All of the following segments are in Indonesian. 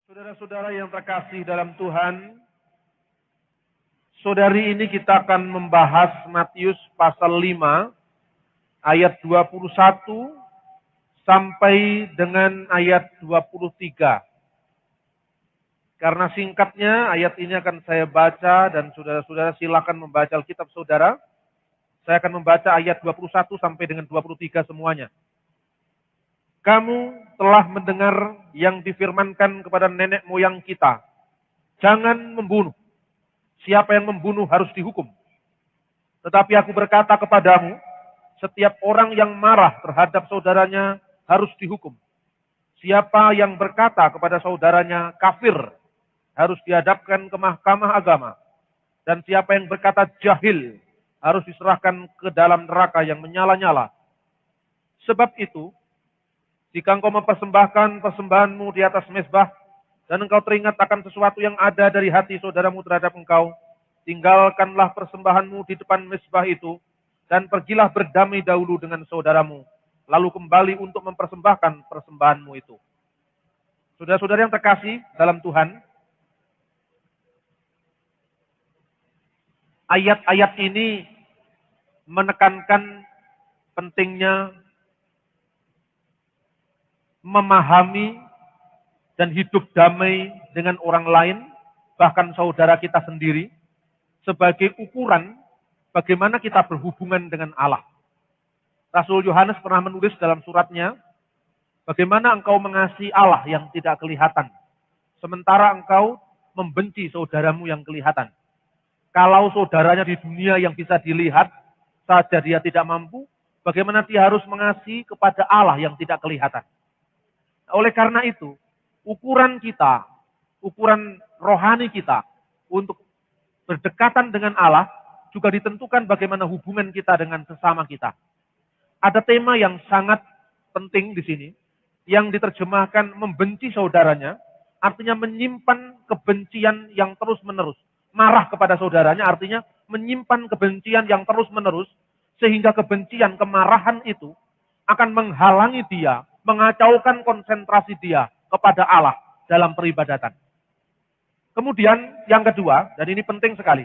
Saudara-saudara yang terkasih dalam Tuhan, saudari ini kita akan membahas Matius pasal 5 ayat 21 sampai dengan ayat 23. Karena singkatnya ayat ini akan saya baca dan saudara-saudara silakan membaca Alkitab saudara. Saya akan membaca ayat 21 sampai dengan 23 semuanya. Kamu telah mendengar yang difirmankan kepada nenek moyang kita. Jangan membunuh. Siapa yang membunuh harus dihukum. Tetapi aku berkata kepadamu, setiap orang yang marah terhadap saudaranya harus dihukum. Siapa yang berkata kepada saudaranya kafir harus dihadapkan ke mahkamah agama. Dan siapa yang berkata jahil harus diserahkan ke dalam neraka yang menyala-nyala. Sebab itu, jika engkau mempersembahkan persembahanmu di atas mezbah, dan engkau teringat akan sesuatu yang ada dari hati saudaramu terhadap engkau, tinggalkanlah persembahanmu di depan mezbah itu, dan pergilah berdamai dahulu dengan saudaramu, lalu kembali untuk mempersembahkan persembahanmu itu. Saudara-saudara yang terkasih dalam Tuhan, ayat-ayat ini menekankan pentingnya memahami dan hidup damai dengan orang lain, bahkan saudara kita sendiri, sebagai ukuran bagaimana kita berhubungan dengan Allah. Rasul Yohanes pernah menulis dalam suratnya, bagaimana engkau mengasihi Allah yang tidak kelihatan, sementara engkau membenci saudaramu yang kelihatan. Kalau saudaranya di dunia yang bisa dilihat saja dia tidak mampu, bagaimana dia harus mengasihi kepada Allah yang tidak kelihatan. Oleh karena itu, ukuran kita, ukuran rohani kita untuk berdekatan dengan Allah juga ditentukan bagaimana hubungan kita dengan sesama kita. Ada tema yang sangat penting di sini, yang diterjemahkan membenci saudaranya, artinya menyimpan kebencian yang terus-menerus. Marah kepada saudaranya artinya menyimpan kebencian yang terus-menerus, sehingga kebencian, kemarahan itu akan menghalangi dia, mengacaukan konsentrasi dia kepada Allah dalam peribadatan. Kemudian yang kedua, dan ini penting sekali,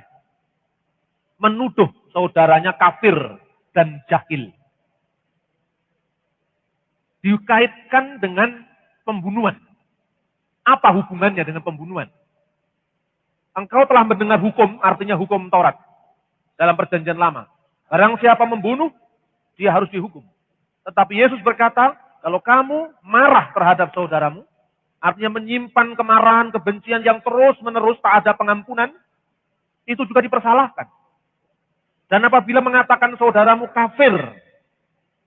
menuduh saudaranya kafir dan jahil. Dikaitkan dengan pembunuhan. Apa hubungannya dengan pembunuhan? Engkau telah mendengar hukum, artinya hukum Taurat dalam perjanjian lama. Barang siapa membunuh, dia harus dihukum. Tetapi Yesus berkata, kalau kamu marah terhadap saudaramu, artinya menyimpan kemarahan, kebencian yang terus-menerus tak ada pengampunan, itu juga dipersalahkan. Dan apabila mengatakan saudaramu kafir,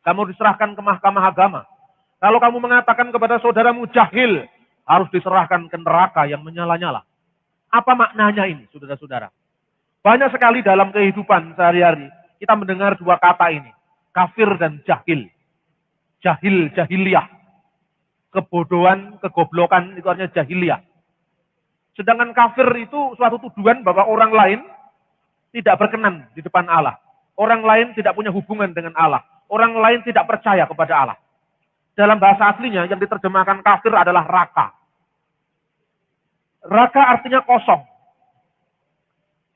kamu diserahkan ke mahkamah agama. Kalau kamu mengatakan kepada saudaramu jahil, harus diserahkan ke neraka yang menyala-nyala. Apa maknanya ini, saudara-saudara? Banyak sekali dalam kehidupan sehari-hari, kita mendengar dua kata ini, kafir dan jahil. Jahil, jahiliyah. Kebodohan, kegoblokan, itu artinya jahiliyah. Sedangkan kafir itu suatu tuduhan bahwa orang lain tidak berkenan di depan Allah. Orang lain tidak punya hubungan dengan Allah. Orang lain tidak percaya kepada Allah. Dalam bahasa aslinya yang diterjemahkan kafir adalah raka. Raka artinya kosong.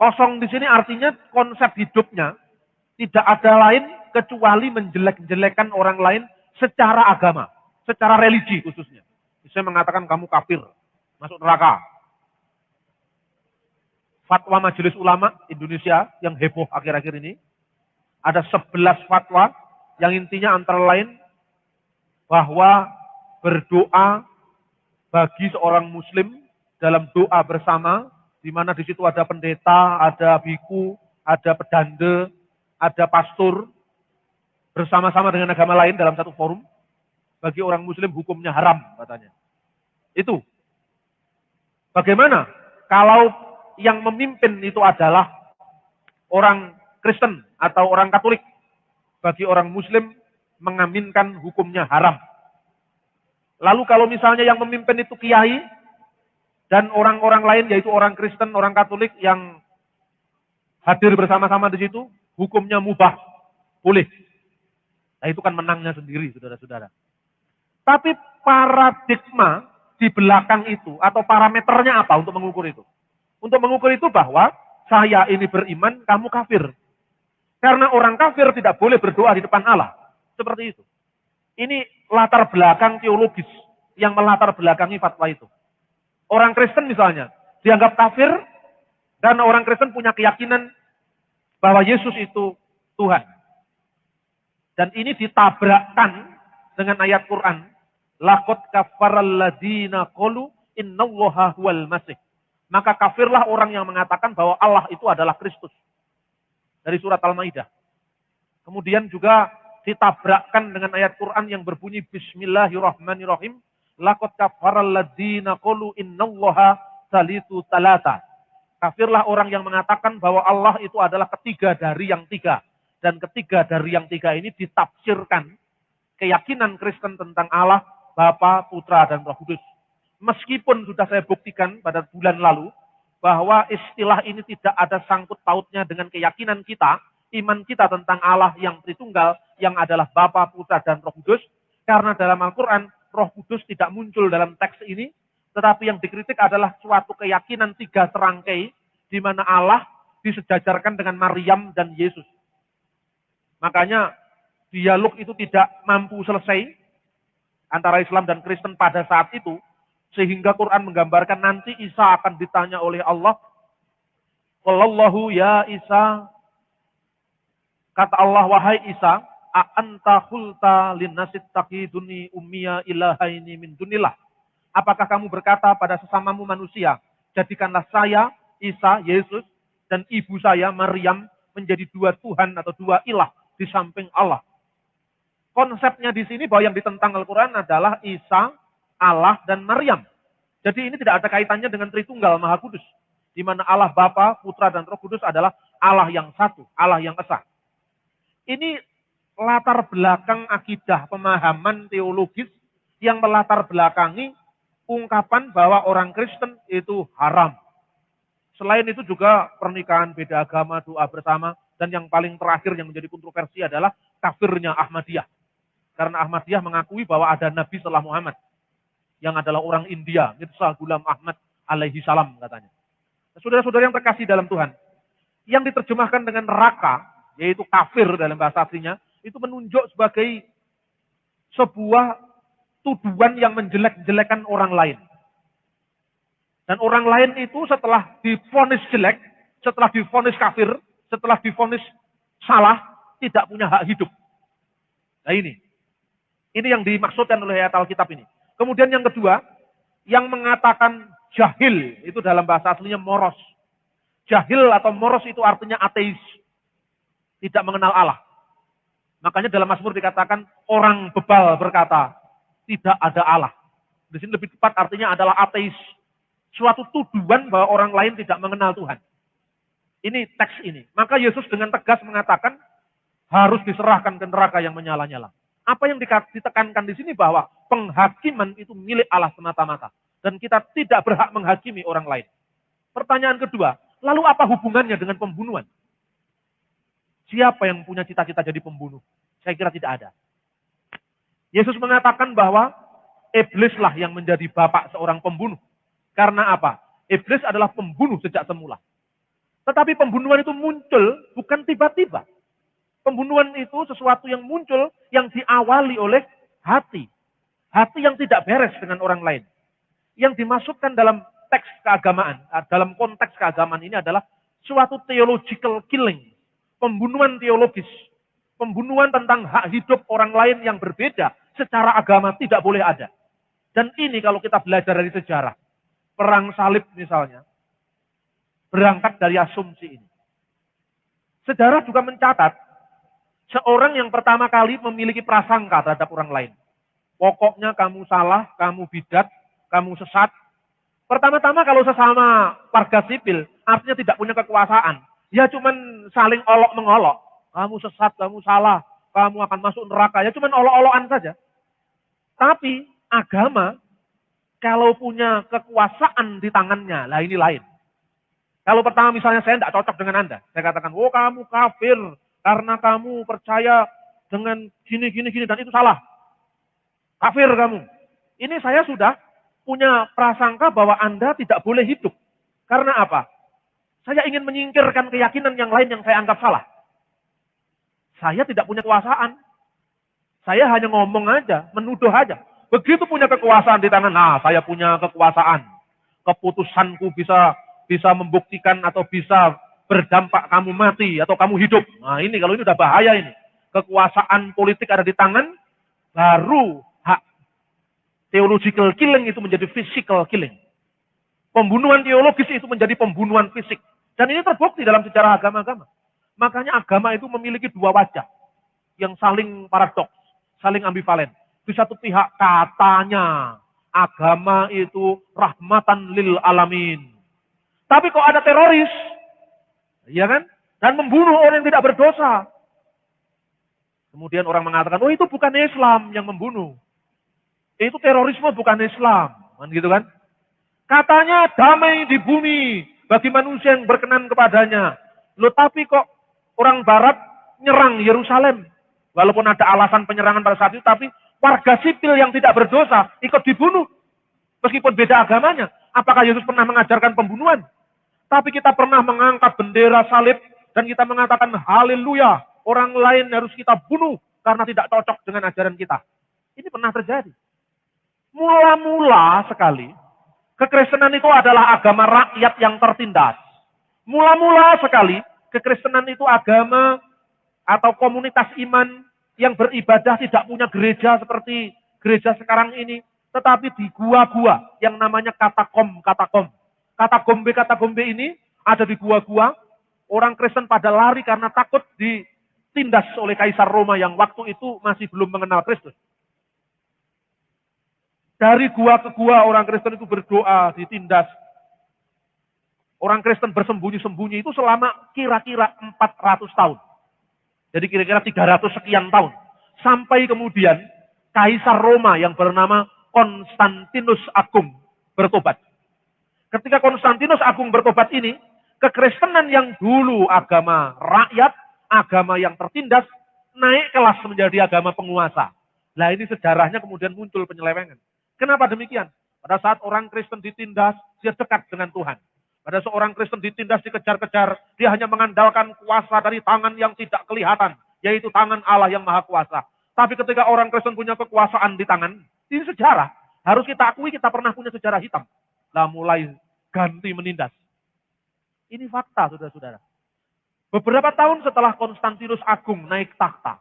Kosong di sini artinya konsep hidupnya tidak ada lain kecuali menjelek-jelekan orang lain secara agama, secara religi khususnya. Saya mengatakan kamu kafir, masuk neraka. Fatwa Majelis Ulama Indonesia yang heboh akhir-akhir ini, ada 11 fatwa yang intinya antara lain bahwa berdoa bagi seorang muslim dalam doa bersama, di mana di situ ada pendeta, ada biku, ada pedande, ada pastor, bersama-sama dengan agama lain dalam satu forum, bagi orang muslim hukumnya haram katanya. Itu. Bagaimana kalau yang memimpin itu adalah orang Kristen atau orang Katolik? Bagi orang muslim mengaminkan hukumnya haram. Lalu kalau misalnya yang memimpin itu kiai dan orang-orang lain yaitu orang Kristen, orang Katolik yang hadir bersama-sama di situ, hukumnya mubah, boleh. Nah itu kan menangnya sendiri, saudara-saudara. Tapi paradigma di belakang itu atau parameternya apa untuk mengukur itu? Untuk mengukur itu bahwa saya ini beriman, kamu kafir. Karena orang kafir tidak boleh berdoa di depan Allah. Seperti itu. Ini latar belakang teologis yang melatar belakangi fatwa itu. Orang Kristen misalnya dianggap kafir karena orang Kristen punya keyakinan bahwa Yesus itu Tuhan. Dan ini ditabrakkan dengan ayat Quran. Laqad kafaral ladzina qalu innallaha huwal masih. Maka kafirlah orang yang mengatakan bahwa Allah itu adalah Kristus. Dari surat Al-Maidah. Kemudian juga ditabrakkan dengan ayat Quran yang berbunyi Bismillahirrahmanirrahim. Laqad kafaral ladzina qalu innallaha salisu salasa. Kafirlah orang yang mengatakan bahwa Allah itu adalah ketiga dari yang tiga. Dan ketiga dari yang tiga ini ditafsirkan keyakinan Kristen tentang Allah, Bapa, Putra, dan Roh Kudus. Meskipun sudah saya buktikan pada bulan lalu bahwa istilah ini tidak ada sangkut pautnya dengan keyakinan kita, iman kita tentang Allah yang Tritunggal, yang adalah Bapa, Putra, dan Roh Kudus. Karena dalam Al-Quran, Roh Kudus tidak muncul dalam teks ini, tetapi yang dikritik adalah suatu keyakinan tiga serangkai, di mana Allah disejajarkan dengan Maryam dan Yesus. Makanya dialog itu tidak mampu selesai antara Islam dan Kristen pada saat itu, sehingga Quran menggambarkan nanti Isa akan ditanya oleh Allah, Qallallahu ya Isa, kata Allah, wahai Isa, a'anta khulta linnasit taqiduni ummiya ilahaini min dunillah. Apakah kamu berkata pada sesamamu manusia, jadikanlah saya, Isa, Yesus, dan ibu saya, Maryam, menjadi dua Tuhan atau dua ilah di samping Allah. Konsepnya di sini bahwa yang ditentang Al-Quran adalah Isa, Allah, dan Maryam. Jadi ini tidak ada kaitannya dengan Tritunggal Maha Kudus. Di mana Allah Bapa, Putra, dan Roh Kudus adalah Allah yang satu, Allah yang esa. Ini latar belakang akidah, pemahaman teologis yang melatar belakangi ungkapan bahwa orang Kristen itu haram. Selain itu juga pernikahan beda agama, doa bersama, dan yang paling terakhir yang menjadi kontroversi adalah kafirnya Ahmadiyah. Karena Ahmadiyah mengakui bahwa ada Nabi setelah Muhammad, yang adalah orang India, Mirza Ghulam Ahmad alaihi salam katanya. Saudara-saudara yang terkasih dalam Tuhan, yang diterjemahkan dengan neraka, yaitu kafir dalam bahasa aslinya, itu menunjuk sebagai sebuah tuduhan yang menjelek-jelekan orang lain. Dan orang lain itu setelah divonis jelek, setelah divonis kafir, setelah divonis salah, tidak punya hak hidup. Nah ini yang dimaksudkan oleh ayat Alkitab ini. Kemudian yang kedua, yang mengatakan jahil, itu dalam bahasa aslinya moros. Jahil atau moros itu artinya ateis. Tidak mengenal Allah. Makanya dalam Mazmur dikatakan, orang bebal berkata, tidak ada Allah. Di sini lebih tepat artinya adalah ateis. Suatu tuduhan bahwa orang lain tidak mengenal Tuhan. Ini teks ini. Maka Yesus dengan tegas mengatakan, harus diserahkan ke neraka yang menyala-nyala. Apa yang ditekankan di sini bahwa penghakiman itu milik Allah semata-mata. Dan kita tidak berhak menghakimi orang lain. Pertanyaan kedua, lalu apa hubungannya dengan pembunuhan? Siapa yang punya cita-cita jadi pembunuh? Saya kira tidak ada. Yesus mengatakan bahwa iblislah yang menjadi bapak seorang pembunuh. Karena apa? Iblis adalah pembunuh sejak semula. Tetapi pembunuhan itu muncul bukan tiba-tiba. Pembunuhan itu sesuatu yang muncul yang diawali oleh hati. Hati yang tidak beres dengan orang lain. Yang dimasukkan dalam teks keagamaan, dalam konteks keagamaan ini adalah suatu theological killing. Pembunuhan teologis. Pembunuhan tentang hak hidup orang lain yang berbeda secara agama tidak boleh ada. Dan ini kalau kita belajar dari sejarah. Perang salib misalnya. Berangkat dari asumsi ini. Sejarah juga mencatat seorang yang pertama kali memiliki prasangka terhadap orang lain. Pokoknya kamu salah, kamu bidat, kamu sesat. Pertama-tama kalau sesama warga sipil, artinya tidak punya kekuasaan. Ya cuman saling olok-mengolok. Kamu sesat, kamu salah, kamu akan masuk neraka. Ya cuman olok-olokan saja. Tapi agama, kalau punya kekuasaan di tangannya, lah ini lain. Kalau pertama misalnya saya tidak cocok dengan Anda. Saya katakan, oh kamu kafir. Karena kamu percaya dengan gini, dan itu salah. Kafir kamu. Ini saya sudah punya prasangka bahwa Anda tidak boleh hidup. Karena apa? Saya ingin menyingkirkan keyakinan yang lain yang saya anggap salah. Saya tidak punya kekuasaan. Saya hanya ngomong aja, menuduh aja. Begitu punya kekuasaan di tangan, nah saya punya kekuasaan. Keputusanku bisa membuktikan atau bisa berdampak kamu mati atau kamu hidup. Nah ini kalau ini udah bahaya ini. Kekuasaan politik ada di tangan, baru hak theological killing itu menjadi physical killing. Pembunuhan teologis itu menjadi pembunuhan fisik. Dan ini terbukti dalam sejarah agama-agama. Makanya agama itu memiliki dua wajah yang saling paradoks, saling ambivalen. Di satu pihak katanya agama itu rahmatan lil alamin. Tapi kok ada teroris, ya kan? Dan membunuh orang yang tidak berdosa. Kemudian orang mengatakan, oh itu bukan Islam yang membunuh. Itu terorisme bukan Islam. Kan gitu kan? Katanya damai di bumi bagi manusia yang berkenan kepadanya. Loh tapi kok orang barat nyerang Yerusalem. Walaupun ada alasan penyerangan pada saat itu, tapi warga sipil yang tidak berdosa ikut dibunuh. Meskipun beda agamanya. Apakah Yesus pernah mengajarkan pembunuhan? Tapi kita pernah mengangkat bendera salib dan kita mengatakan haleluya. Orang lain harus kita bunuh karena tidak cocok dengan ajaran kita. Ini pernah terjadi. Mula-mula sekali, kekristenan itu adalah agama rakyat yang tertindas. Mula-mula sekali, kekristenan itu agama atau komunitas iman yang beribadah tidak punya gereja seperti gereja sekarang ini, tetapi di gua-gua yang namanya katakom. Kata-gombe ini ada di gua-gua. Orang Kristen pada lari karena takut ditindas oleh Kaisar Roma yang waktu itu masih belum mengenal Kristus. Dari gua ke gua orang Kristen itu berdoa, ditindas. Orang Kristen bersembunyi-sembunyi itu selama kira-kira 400 tahun. Jadi kira-kira 300 sekian tahun. Sampai kemudian Kaisar Roma yang bernama Konstantinus Agung bertobat. Ketika Konstantinus Agung bertobat ini, kekristenan yang dulu agama rakyat, agama yang tertindas, naik kelas menjadi agama penguasa. Nah ini sejarahnya kemudian muncul penyelewengan. Kenapa demikian? Pada saat orang Kristen ditindas, dia dekat dengan Tuhan. Pada seorang Kristen ditindas, dikejar-kejar, dia hanya mengandalkan kuasa dari tangan yang tidak kelihatan, yaitu tangan Allah yang Maha Kuasa. Tapi ketika orang Kristen punya kekuasaan di tangan, ini sejarah. Harus kita akui kita pernah punya sejarah hitam. Nah mulai ganti menindas. Ini fakta, saudara-saudara. Beberapa tahun setelah Konstantinus Agung naik takhta,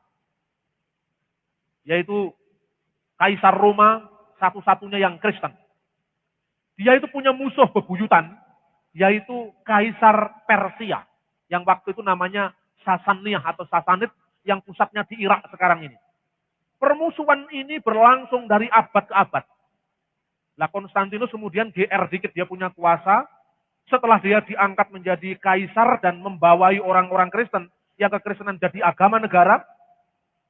yaitu Kaisar Roma satu-satunya yang Kristen. Dia itu punya musuh bebuyutan, yaitu Kaisar Persia, yang waktu itu namanya Sasaniyah atau Sasanid, yang pusatnya di Irak sekarang ini. Permusuhan ini berlangsung dari abad ke abad. Nah Konstantinus kemudian GR dikit, dia punya kuasa. Setelah dia diangkat menjadi kaisar dan membawai orang-orang Kristen, yang kekristenan jadi agama negara,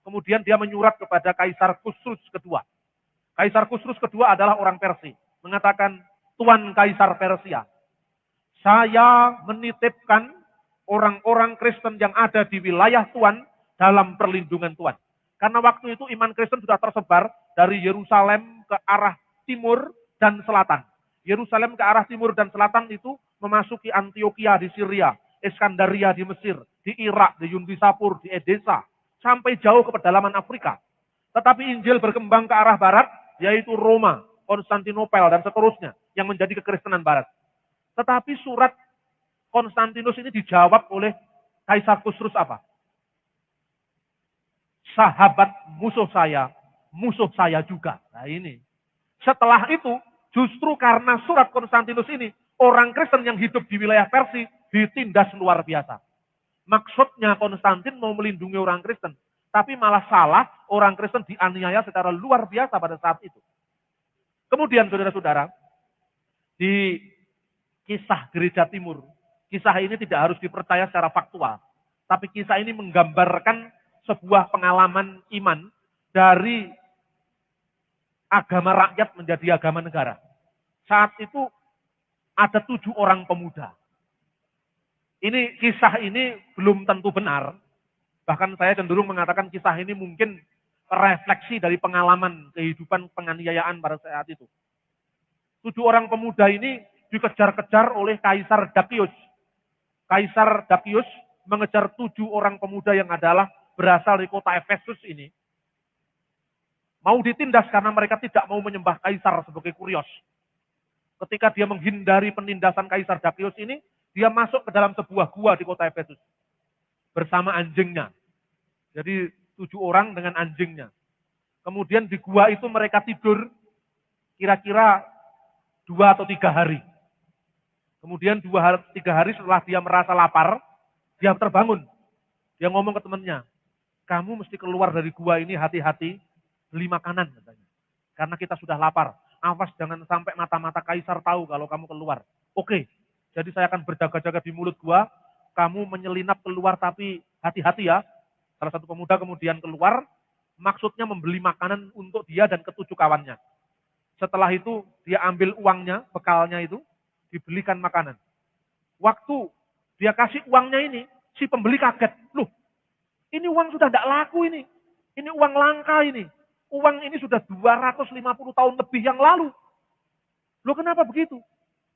kemudian dia menyurat kepada Kaisar Khusrus kedua. Kaisar Khusrus kedua adalah orang Persia. Mengatakan, Tuan Kaisar Persia, saya menitipkan orang-orang Kristen yang ada di wilayah Tuan dalam perlindungan Tuan. Karena waktu itu iman Kristen sudah tersebar dari Yerusalem ke arah timur dan selatan. Yerusalem ke arah timur dan selatan itu memasuki Antioquia di Syria, Iskandaria di Mesir, di Irak, di Yundisapur, di Edessa, sampai jauh ke pedalaman Afrika. Tetapi Injil berkembang ke arah barat, yaitu Roma, Konstantinopel, dan seterusnya, yang menjadi kekristenan barat. Tetapi surat Konstantinus ini dijawab oleh Kaisar Khusrus apa? Sahabat musuh saya juga. Nah ini. Setelah itu, justru karena surat Konstantinus ini, orang Kristen yang hidup di wilayah Persia ditindas luar biasa. Maksudnya Konstantin mau melindungi orang Kristen, tapi malah salah, orang Kristen dianiaya secara luar biasa pada saat itu. Kemudian saudara-saudara, di kisah gereja timur, kisah ini tidak harus dipercaya secara faktual, tapi kisah ini menggambarkan sebuah pengalaman iman dari agama rakyat menjadi agama negara. Saat itu ada 7 orang pemuda. Ini kisah ini belum tentu benar. Bahkan saya cenderung mengatakan kisah ini mungkin refleksi dari pengalaman kehidupan penganiayaan pada saat itu. 7 orang pemuda ini dikejar-kejar oleh Kaisar Dakius. Kaisar Dakius mengejar 7 orang pemuda yang adalah berasal dari kota Efesus ini. Mau ditindas karena mereka tidak mau menyembah Kaisar sebagai kurios. Ketika dia menghindari penindasan Kaisar Dakius ini, dia masuk ke dalam sebuah gua di kota Efesus. Bersama anjingnya. Jadi 7 orang dengan anjingnya. Kemudian di gua itu mereka tidur kira-kira 2 atau 3 hari. Kemudian 2-3 hari setelah dia merasa lapar, dia terbangun. Dia ngomong ke temannya, kamu mesti keluar dari gua ini hati-hati, beli makanan katanya. Karena kita sudah lapar. Awas jangan sampai mata-mata Kaisar tahu kalau kamu keluar. Oke, jadi saya akan berjaga-jaga di mulut gua, kamu menyelinap keluar tapi hati-hati ya. Salah satu pemuda kemudian keluar, maksudnya membeli makanan untuk dia dan ke-7 kawannya. Setelah itu dia ambil uangnya, bekalnya itu, dibelikan makanan. Waktu dia kasih uangnya ini, si pembeli kaget. Loh, ini uang sudah tidak laku ini. Ini uang langka ini. Uang ini sudah 250 tahun lebih yang lalu. Loh kenapa begitu?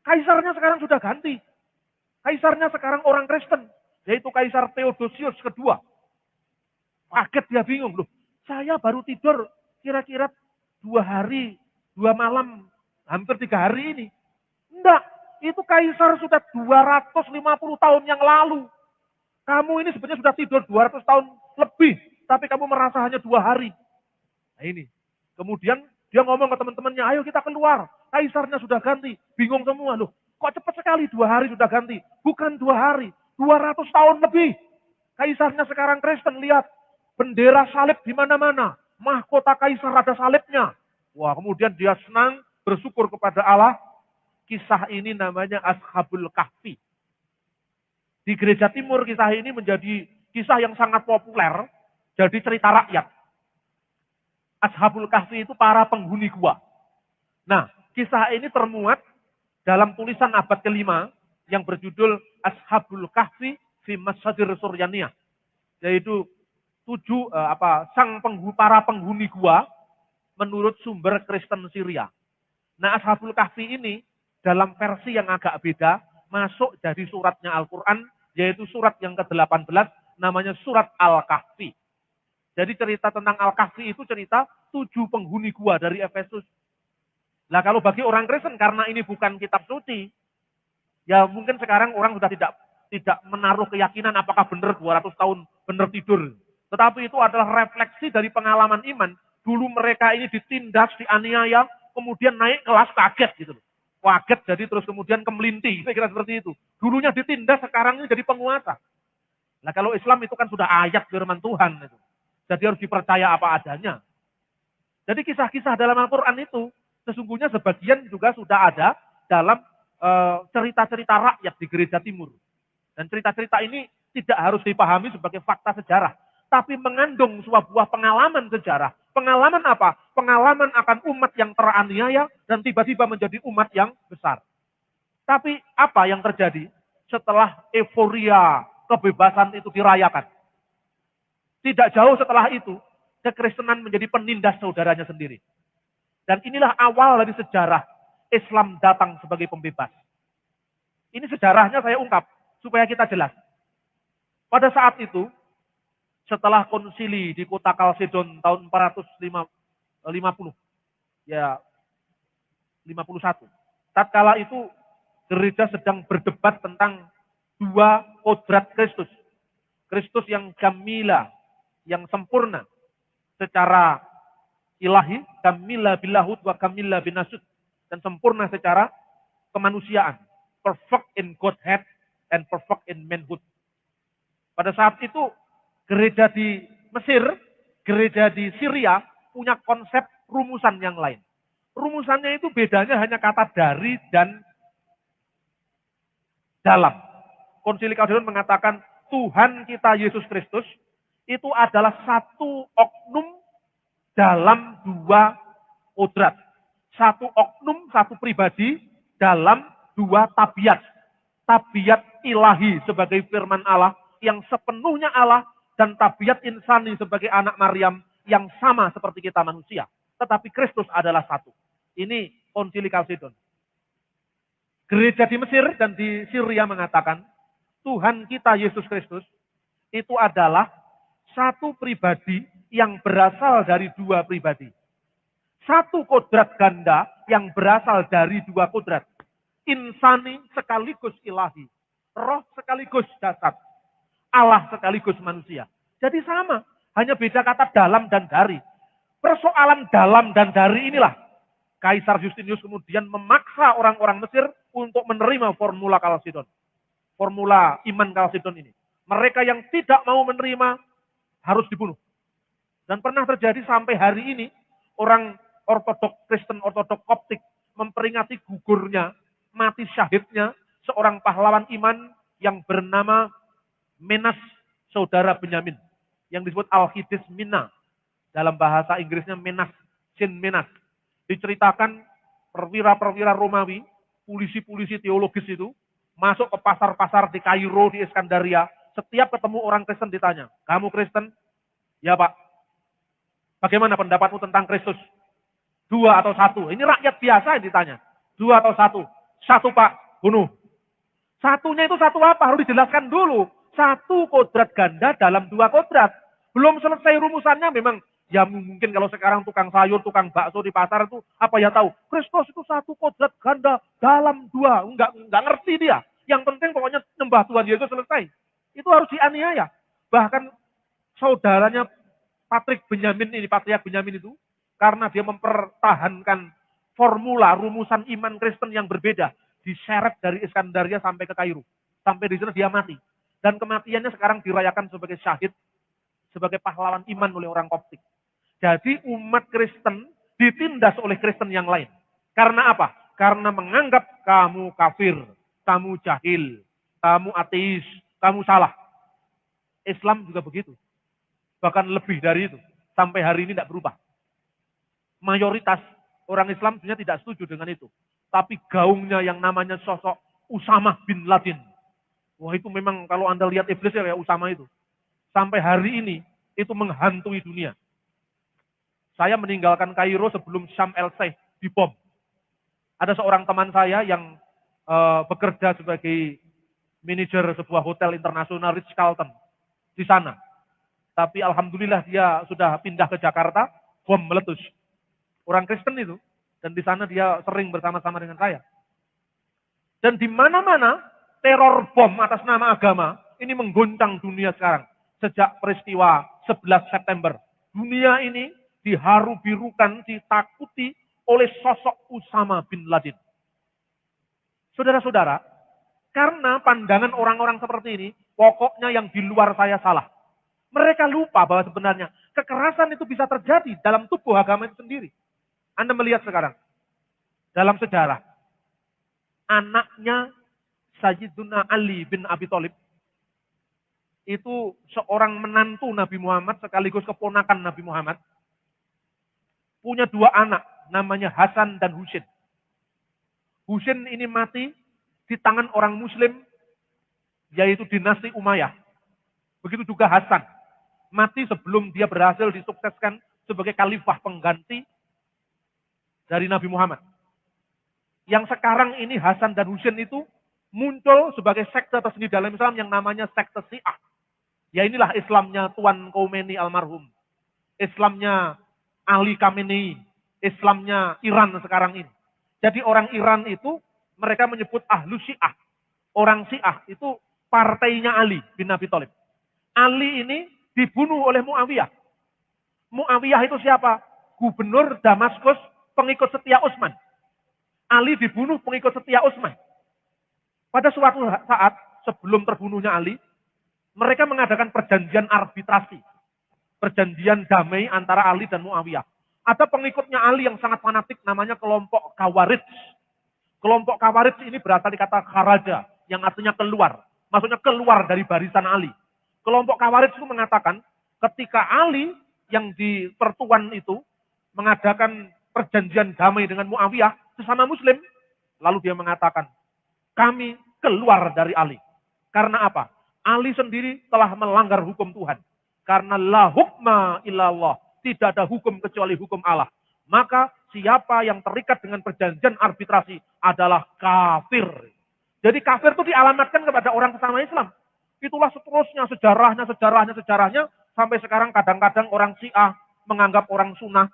Kaisarnya sekarang sudah ganti. Kaisarnya sekarang orang Kristen. Yaitu Kaisar Theodosius kedua. Kaget dia bingung. Loh, saya baru tidur kira-kira 2 hari, 2 malam, hampir 3 hari ini. Enggak, itu Kaisar sudah 250 tahun yang lalu. Kamu ini sebenarnya sudah tidur 200 tahun lebih, tapi kamu merasa hanya 2 hari. Nah ini, kemudian dia ngomong ke teman-temannya, ayo kita keluar. Kaisarnya sudah ganti, bingung semua. Loh, kok cepat sekali 2 hari sudah ganti? Bukan 2 hari, 200 tahun lebih. Kaisarnya sekarang Kristen, lihat. Bendera salib di mana-mana. Mahkota Kaisar ada salibnya. Wah, kemudian dia senang bersyukur kepada Allah. Kisah ini namanya Ashabul Kahfi. Di gereja timur kisah ini menjadi kisah yang sangat populer. Jadi cerita rakyat. Ashabul Kahfi itu para penghuni gua. Nah, kisah ini termuat dalam tulisan abad ke-5 yang berjudul Ashabul Kahfi fi Mashadir Suryaniyah. Yaitu para penghuni gua menurut sumber Kristen Syria. Nah, Ashabul Kahfi ini dalam versi yang agak beda masuk jadi suratnya Al-Quran, yaitu surat yang ke-18 namanya surat Al-Kahfi. Jadi cerita tentang Al-Kahfi itu cerita 7 penghuni gua dari Efesus. Nah, kalau bagi orang Kristen karena ini bukan kitab suci, ya mungkin sekarang orang sudah tidak menaruh keyakinan apakah benar 200 tahun benar tidur. Tetapi itu adalah refleksi dari pengalaman iman. Dulu mereka ini ditindas, dianiaya, kemudian naik kelas kaget gitu. Kaget jadi terus kemudian kemelinti, saya kira seperti itu. Dulunya ditindas, sekarang ini jadi penguasa. Nah kalau Islam itu kan sudah ayat firman Tuhan. Itu. Jadi harus dipercaya apa adanya. Jadi kisah-kisah dalam Al-Quran itu, sesungguhnya sebagian juga sudah ada dalam cerita-cerita rakyat di gereja timur. Dan cerita-cerita ini tidak harus dipahami sebagai fakta sejarah. Tapi mengandung sebuah pengalaman sejarah. Pengalaman apa? Pengalaman akan umat yang teraniaya dan tiba-tiba menjadi umat yang besar. Tapi apa yang terjadi setelah euforia kebebasan itu dirayakan? Tidak jauh setelah itu, kekristenan menjadi penindas saudaranya sendiri. Dan inilah awal dari sejarah Islam datang sebagai pembebas. Ini sejarahnya saya ungkap supaya kita jelas. Pada saat itu, setelah konsili di kota Kalsedon tahun 450, ya 51. Tatkala itu gereja sedang berdebat tentang 2 kodrat Kristus. Kristus yang kamila, yang sempurna secara ilahi, kamila bilahud wa kamila binasud, dan sempurna secara kemanusiaan. Perfect in Godhead and perfect in manhood. Pada saat itu gereja di Mesir, gereja di Syria punya konsep rumusan yang lain. Rumusannya itu bedanya hanya kata dari dan dalam. Konsili Kalsedon mengatakan Tuhan kita Yesus Kristus itu adalah satu oknum dalam 2 kodrat. Satu oknum, satu pribadi dalam 2 tabiat. Tabiat ilahi sebagai firman Allah yang sepenuhnya Allah, dan tabiat insani sebagai anak Maryam yang sama seperti kita manusia. Tetapi Kristus adalah satu. Ini Konsili Kalsedon. Gereja di Mesir dan di Syria mengatakan, Tuhan kita Yesus Kristus itu adalah satu pribadi yang berasal dari dua pribadi. Satu kodrat ganda yang berasal dari dua kodrat. Insani sekaligus ilahi. Roh sekaligus jasad. Allah sekaligus manusia. Jadi sama. Hanya beda kata dalam dan dari. Persoalan dalam dan dari inilah Kaisar Justinius kemudian memaksa orang-orang Mesir untuk menerima formula Kalsidon. Formula iman Kalsidon ini. Mereka yang tidak mau menerima harus dibunuh. Dan pernah terjadi sampai hari ini, orang Ortodok Kristen, Ortodok Koptik memperingati gugurnya, mati syahidnya seorang pahlawan iman yang bernama Menas, saudara Benyamin, yang disebut Alkidis Mina. Dalam bahasa Inggrisnya Menas, Sin Menas. Diceritakan perwira-perwira Romawi, polisi-polisi teologis itu, masuk ke pasar-pasar di Kairo, di Iskandaria. Setiap ketemu orang Kristen ditanya, kamu Kristen? Ya Pak. Bagaimana pendapatmu tentang Kristus? 2 atau 1? Ini rakyat biasa yang ditanya. 2 atau 1? 1 Pak, bunuh. Satunya itu satu apa? Harus dijelaskan dulu. Satu kodrat ganda dalam dua kodrat. Belum selesai rumusannya memang, ya mungkin kalau sekarang tukang sayur, tukang bakso di pasar itu, apa ya tahu? Kristus itu satu kodrat ganda dalam dua. Enggak ngerti dia. Yang penting pokoknya nyembah Tuhan Yesus selesai. Itu harus dianiaya. Bahkan saudaranya Patriark Benyamin itu, karena dia mempertahankan formula rumusan iman Kristen yang berbeda, diseret dari Iskandaria sampai ke Kairo. Sampai di sana dia mati. Dan kematiannya sekarang dirayakan sebagai syahid, sebagai pahlawan iman oleh orang Koptik. Jadi umat Kristen ditindas oleh Kristen yang lain. Karena apa? Karena menganggap kamu kafir, kamu jahil, kamu ateis, kamu salah. Islam juga begitu. Bahkan lebih dari itu. Sampai hari ini tidak berubah. Mayoritas orang Islam sebenarnya tidak setuju dengan itu. Tapi gaungnya yang namanya sosok Usamah bin Laden. Wah itu memang kalau Anda lihat iblis ya kayak Usamah itu. Sampai hari ini itu menghantui dunia. Saya meninggalkan Kairo sebelum Syam el-Sheikh dibom. Ada seorang teman saya yang bekerja sebagai manajer sebuah hotel internasional Ritz-Carlton di sana. Tapi alhamdulillah dia sudah pindah ke Jakarta, bom meletus. Orang Kristen itu, dan di sana dia sering bersama-sama dengan saya. Dan di mana-mana teror bom atas nama agama ini mengguncang dunia sekarang. Sejak peristiwa 11 September. Dunia ini diharu-birukan, ditakuti oleh sosok Usama bin Laden. Saudara-saudara, karena pandangan orang-orang seperti ini, pokoknya yang di luar saya salah. Mereka lupa bahwa sebenarnya kekerasan itu bisa terjadi dalam tubuh agama itu sendiri. Anda melihat sekarang, dalam sejarah, anaknya Sayyiduna Ali bin Abi Thalib, itu seorang menantu Nabi Muhammad sekaligus keponakan Nabi Muhammad, punya 2 anak, namanya Hasan dan Husain. Husain ini mati di tangan orang Muslim, yaitu dinasti Umayyah. Begitu juga Hasan. Mati sebelum dia berhasil disukseskan sebagai khalifah pengganti dari Nabi Muhammad. Yang sekarang ini Hasan dan Husain itu muncul sebagai sekte tersendiri dalam Islam yang namanya sekte Syiah. Ya inilah Islamnya Tuan Khomeini almarhum. Islamnya Ali Khamenei. Islamnya Iran sekarang ini. Jadi orang Iran itu mereka menyebut ahlu Syiah. Orang Syiah itu partainya Ali bin Abi Thalib. Ali ini dibunuh oleh Muawiyah. Muawiyah itu siapa? Gubernur Damaskus, pengikut setia Utsman. Ali dibunuh pengikut setia Utsman. Pada suatu saat sebelum terbunuhnya Ali, mereka mengadakan perjanjian arbitrasi. Perjanjian damai antara Ali dan Muawiyah. Ada pengikutnya Ali yang sangat fanatik namanya kelompok Khawarij. Kelompok Khawarij ini berasal dari kata kharaja yang artinya keluar. Maksudnya keluar dari barisan Ali. Kelompok Khawarij itu mengatakan ketika Ali yang di pertuan itu mengadakan perjanjian damai dengan Muawiyah sesama Muslim, lalu dia mengatakan, kami keluar dari Ali. Karena apa? Ali sendiri telah melanggar hukum Tuhan. Karena la hukma illallah, tidak ada hukum kecuali hukum Allah. Maka siapa yang terikat dengan perjanjian arbitrasi adalah kafir. Jadi kafir itu dialamatkan kepada orang sesama Islam. Itulah seterusnya sejarahnya, sampai sekarang kadang-kadang orang Syiah menganggap orang Sunnah.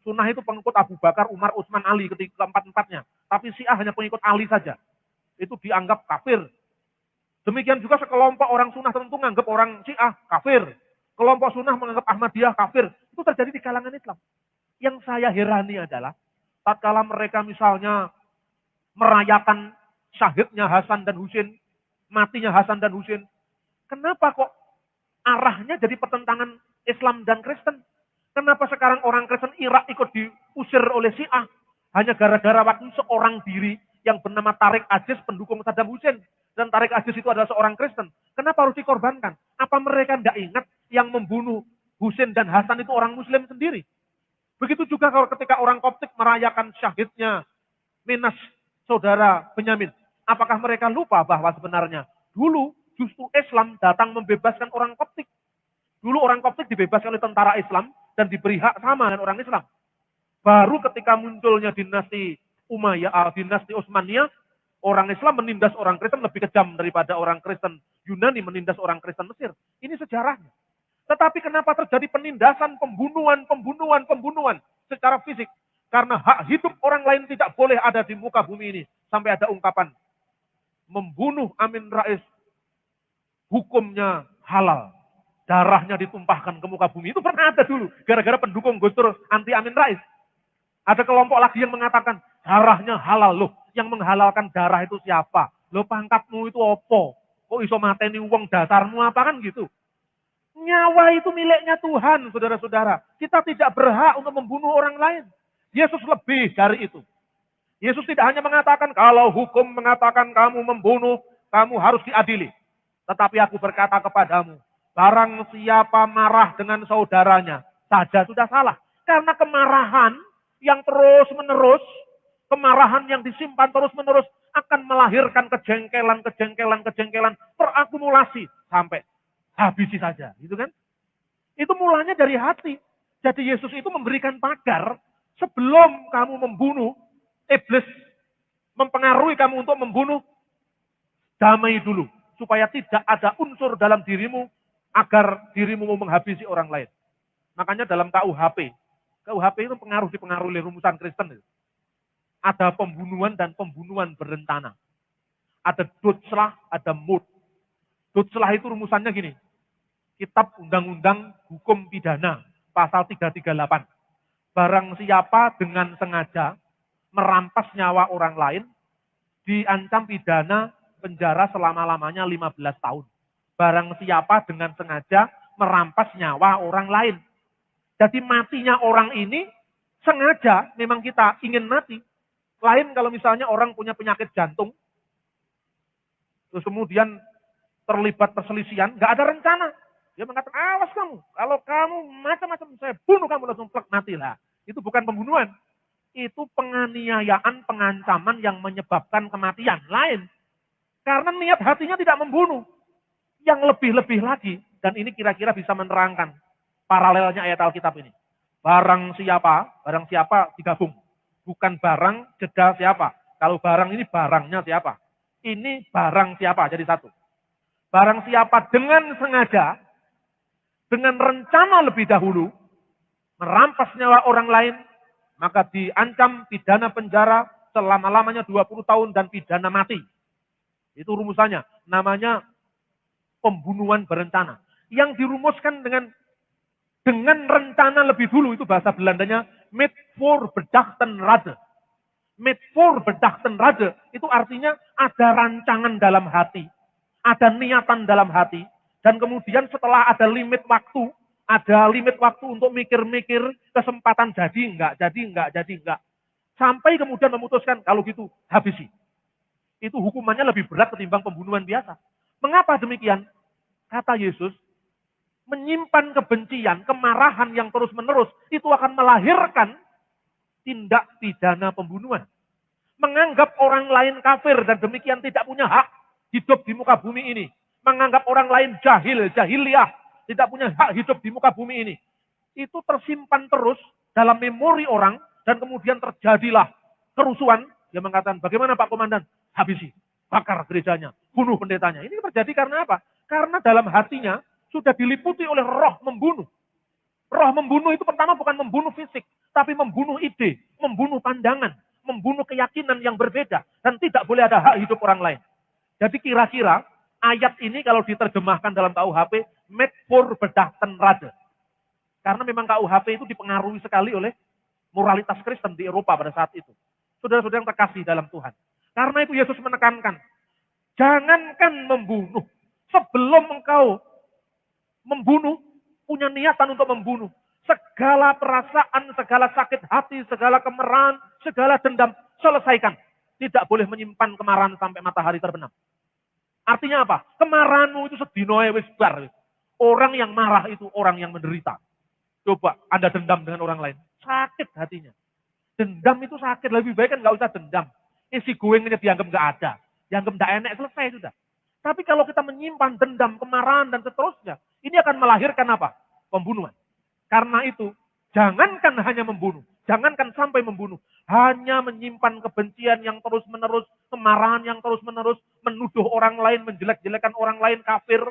Sunnah itu pengikut Abu Bakar, Umar, Utsman, Ali ketika keempat-empatnya. Tapi Syiah hanya pengikut Ali saja. Itu dianggap kafir. Demikian juga sekelompok orang Sunnah tertentu menganggap orang Syiah kafir. Kelompok Sunnah menganggap Ahmadiyah kafir. Itu terjadi di kalangan Islam. Yang saya herani adalah, tatkala mereka misalnya merayakan syahidnya Hasan dan Husain, matinya Hasan dan Husain, kenapa kok arahnya jadi pertentangan Islam dan Kristen? Kenapa sekarang orang Kristen Irak ikut diusir oleh Syiah? Hanya gara-gara waktu seorang diri yang bernama Tariq Aziz, pendukung Saddam Hussein. Dan Tariq Aziz itu adalah seorang Kristen. Kenapa harus dikorbankan? Apa mereka tidak ingat yang membunuh Hussein dan Hasan itu orang Muslim sendiri? Begitu juga kalau ketika orang Koptik merayakan syahidnya Minas, saudara Benyamin. Apakah mereka lupa bahwa sebenarnya dulu justru Islam datang membebaskan orang Koptik. Dulu orang Koptik dibebaskan oleh tentara Islam dan diberi hak sama dengan orang Islam. Baru ketika munculnya dinasti Umayyah, dinasti Utsmaniyah, orang Islam menindas orang Kristen lebih kejam daripada orang Kristen Yunani menindas orang Kristen Mesir. Ini sejarahnya. Tetapi kenapa terjadi penindasan, pembunuhan secara fisik? Karena hak hidup orang lain tidak boleh ada di muka bumi ini. Sampai ada ungkapan, membunuh Amin Rais, hukumnya halal. Darahnya ditumpahkan ke muka bumi. Itu pernah ada dulu. Gara-gara pendukung Gus Dur anti Amin Rais. Ada kelompok lagi yang mengatakan, darahnya halal. Loh, yang menghalalkan darah itu siapa? Loh, pangkatmu itu opo? Kok iso mateni wong, dasarmu apa kan gitu? Nyawa itu miliknya Tuhan, saudara-saudara. Kita tidak berhak untuk membunuh orang lain. Yesus lebih dari itu. Yesus tidak hanya mengatakan, kalau hukum mengatakan kamu membunuh, kamu harus diadili. Tetapi aku berkata kepadamu, barang siapa marah dengan saudaranya, saja sudah salah. Karena kemarahan yang terus-menerus, kemarahan yang disimpan terus-menerus, akan melahirkan kejengkelan, terakumulasi sampai habisi saja, gitu kan? Itu mulanya dari hati. Jadi Yesus itu memberikan pagar sebelum kamu membunuh, iblis mempengaruhi kamu untuk membunuh, damai dulu supaya tidak ada unsur dalam dirimu agar dirimu mau menghabisi orang lain. Makanya dalam KUHP itu dipengaruhi oleh rumusan Kristen. Ada pembunuhan dan pembunuhan berencana. Ada Dutslah, ada Mord. Dutslah itu rumusannya gini. Kitab Undang-Undang Hukum Pidana, pasal 338. Barang siapa dengan sengaja merampas nyawa orang lain, diancam pidana penjara selama-lamanya 15 tahun. Barang siapa dengan sengaja merampas nyawa orang lain. Jadi matinya orang ini sengaja, memang kita ingin mati. Lain kalau misalnya orang punya penyakit jantung, terus kemudian terlibat perselisihan, nggak ada rencana. Dia mengatakan, awas kamu, kalau kamu macam-macam saya bunuh kamu langsung plek matilah. Itu bukan pembunuhan. Itu penganiayaan, pengancaman yang menyebabkan kematian. Lain. Karena niat hatinya tidak membunuh. Yang lebih-lebih lagi, dan ini kira-kira bisa menerangkan paralelnya ayat Alkitab ini. Barang siapa digabung. Bukan barang jeda siapa. Kalau barang ini barangnya siapa. Ini barang siapa, jadi satu. Barang siapa dengan sengaja, dengan rencana lebih dahulu, merampas nyawa orang lain, maka diancam pidana penjara selama-lamanya 20 tahun dan pidana mati. Itu rumusannya. Namanya pembunuhan berencana. Yang dirumuskan dengan rencana lebih dulu, itu bahasa Belandanya, met voor bedachten rade. Met voor bedachten rade, itu artinya ada rancangan dalam hati. Ada niatan dalam hati. Dan kemudian setelah ada limit waktu untuk mikir-mikir kesempatan jadi enggak. Sampai kemudian memutuskan, kalau gitu habisi. Itu hukumannya lebih berat ketimbang pembunuhan biasa. Mengapa demikian? Kata Yesus, menyimpan kebencian, kemarahan yang terus-menerus, itu akan melahirkan tindak pidana pembunuhan. Menganggap orang lain kafir dan demikian tidak punya hak hidup di muka bumi ini. Menganggap orang lain jahiliyah, tidak punya hak hidup di muka bumi ini. Itu tersimpan terus dalam memori orang dan kemudian terjadilah kerusuhan, dia mengatakan, bagaimana Pak Komandan? Habisi, bakar gerejanya, bunuh pendetanya. Ini terjadi karena apa? Karena dalam hatinya sudah diliputi oleh roh membunuh. Roh membunuh itu pertama bukan membunuh fisik, tapi membunuh ide, membunuh pandangan, membunuh keyakinan yang berbeda, dan tidak boleh ada hak hidup orang lain. Jadi kira-kira ayat ini kalau diterjemahkan dalam KUHP, make for bedachten rada. Karena memang KUHP itu dipengaruhi sekali oleh moralitas Kristen di Eropa pada saat itu. Saudara-saudara yang terkasih dalam Tuhan. Karena itu Yesus menekankan, jangankan membunuh, sebelum engkau membunuh, punya niatan untuk membunuh, segala perasaan, segala sakit hati, segala kemarahan, segala dendam, selesaikan. Tidak boleh menyimpan kemarahan sampai matahari terbenam. Artinya apa? Kemarahanmu itu sedinoe wis bar. Orang yang marah itu orang yang menderita. Coba Anda dendam dengan orang lain, sakit hatinya. Dendam itu sakit, lebih baik kan nggak usah dendam. Isi goengnya dianggap nggak ada, dianggap nggak enak, selesai sudah. Tapi kalau kita menyimpan dendam, kemarahan, dan seterusnya, ini akan melahirkan apa? Pembunuhan. Karena itu, jangankan hanya membunuh, jangankan sampai membunuh, hanya menyimpan kebencian yang terus-menerus, kemarahan yang terus-menerus, menuduh orang lain, menjelek-jelekan orang lain kafir,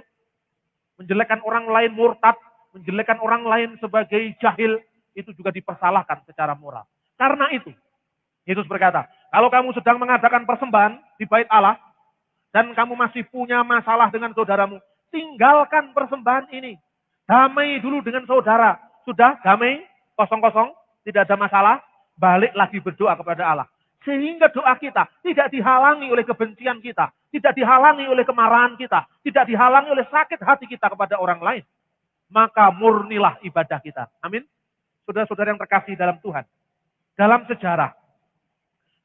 menjelekkan orang lain murtad, menjelekkan orang lain sebagai jahil, itu juga dipersalahkan secara moral. Karena itu, Yesus berkata, kalau kamu sedang mengadakan persembahan di bait Allah, dan kamu masih punya masalah dengan saudaramu, tinggalkan persembahan ini. Damai dulu dengan saudara. Sudah damai, kosong-kosong, tidak ada masalah, balik lagi berdoa kepada Allah. Sehingga doa kita tidak dihalangi oleh kebencian kita, tidak dihalangi oleh kemarahan kita, tidak dihalangi oleh sakit hati kita kepada orang lain. Maka murnilah ibadah kita. Amin. Saudara-saudara yang terkasih dalam Tuhan. Dalam sejarah,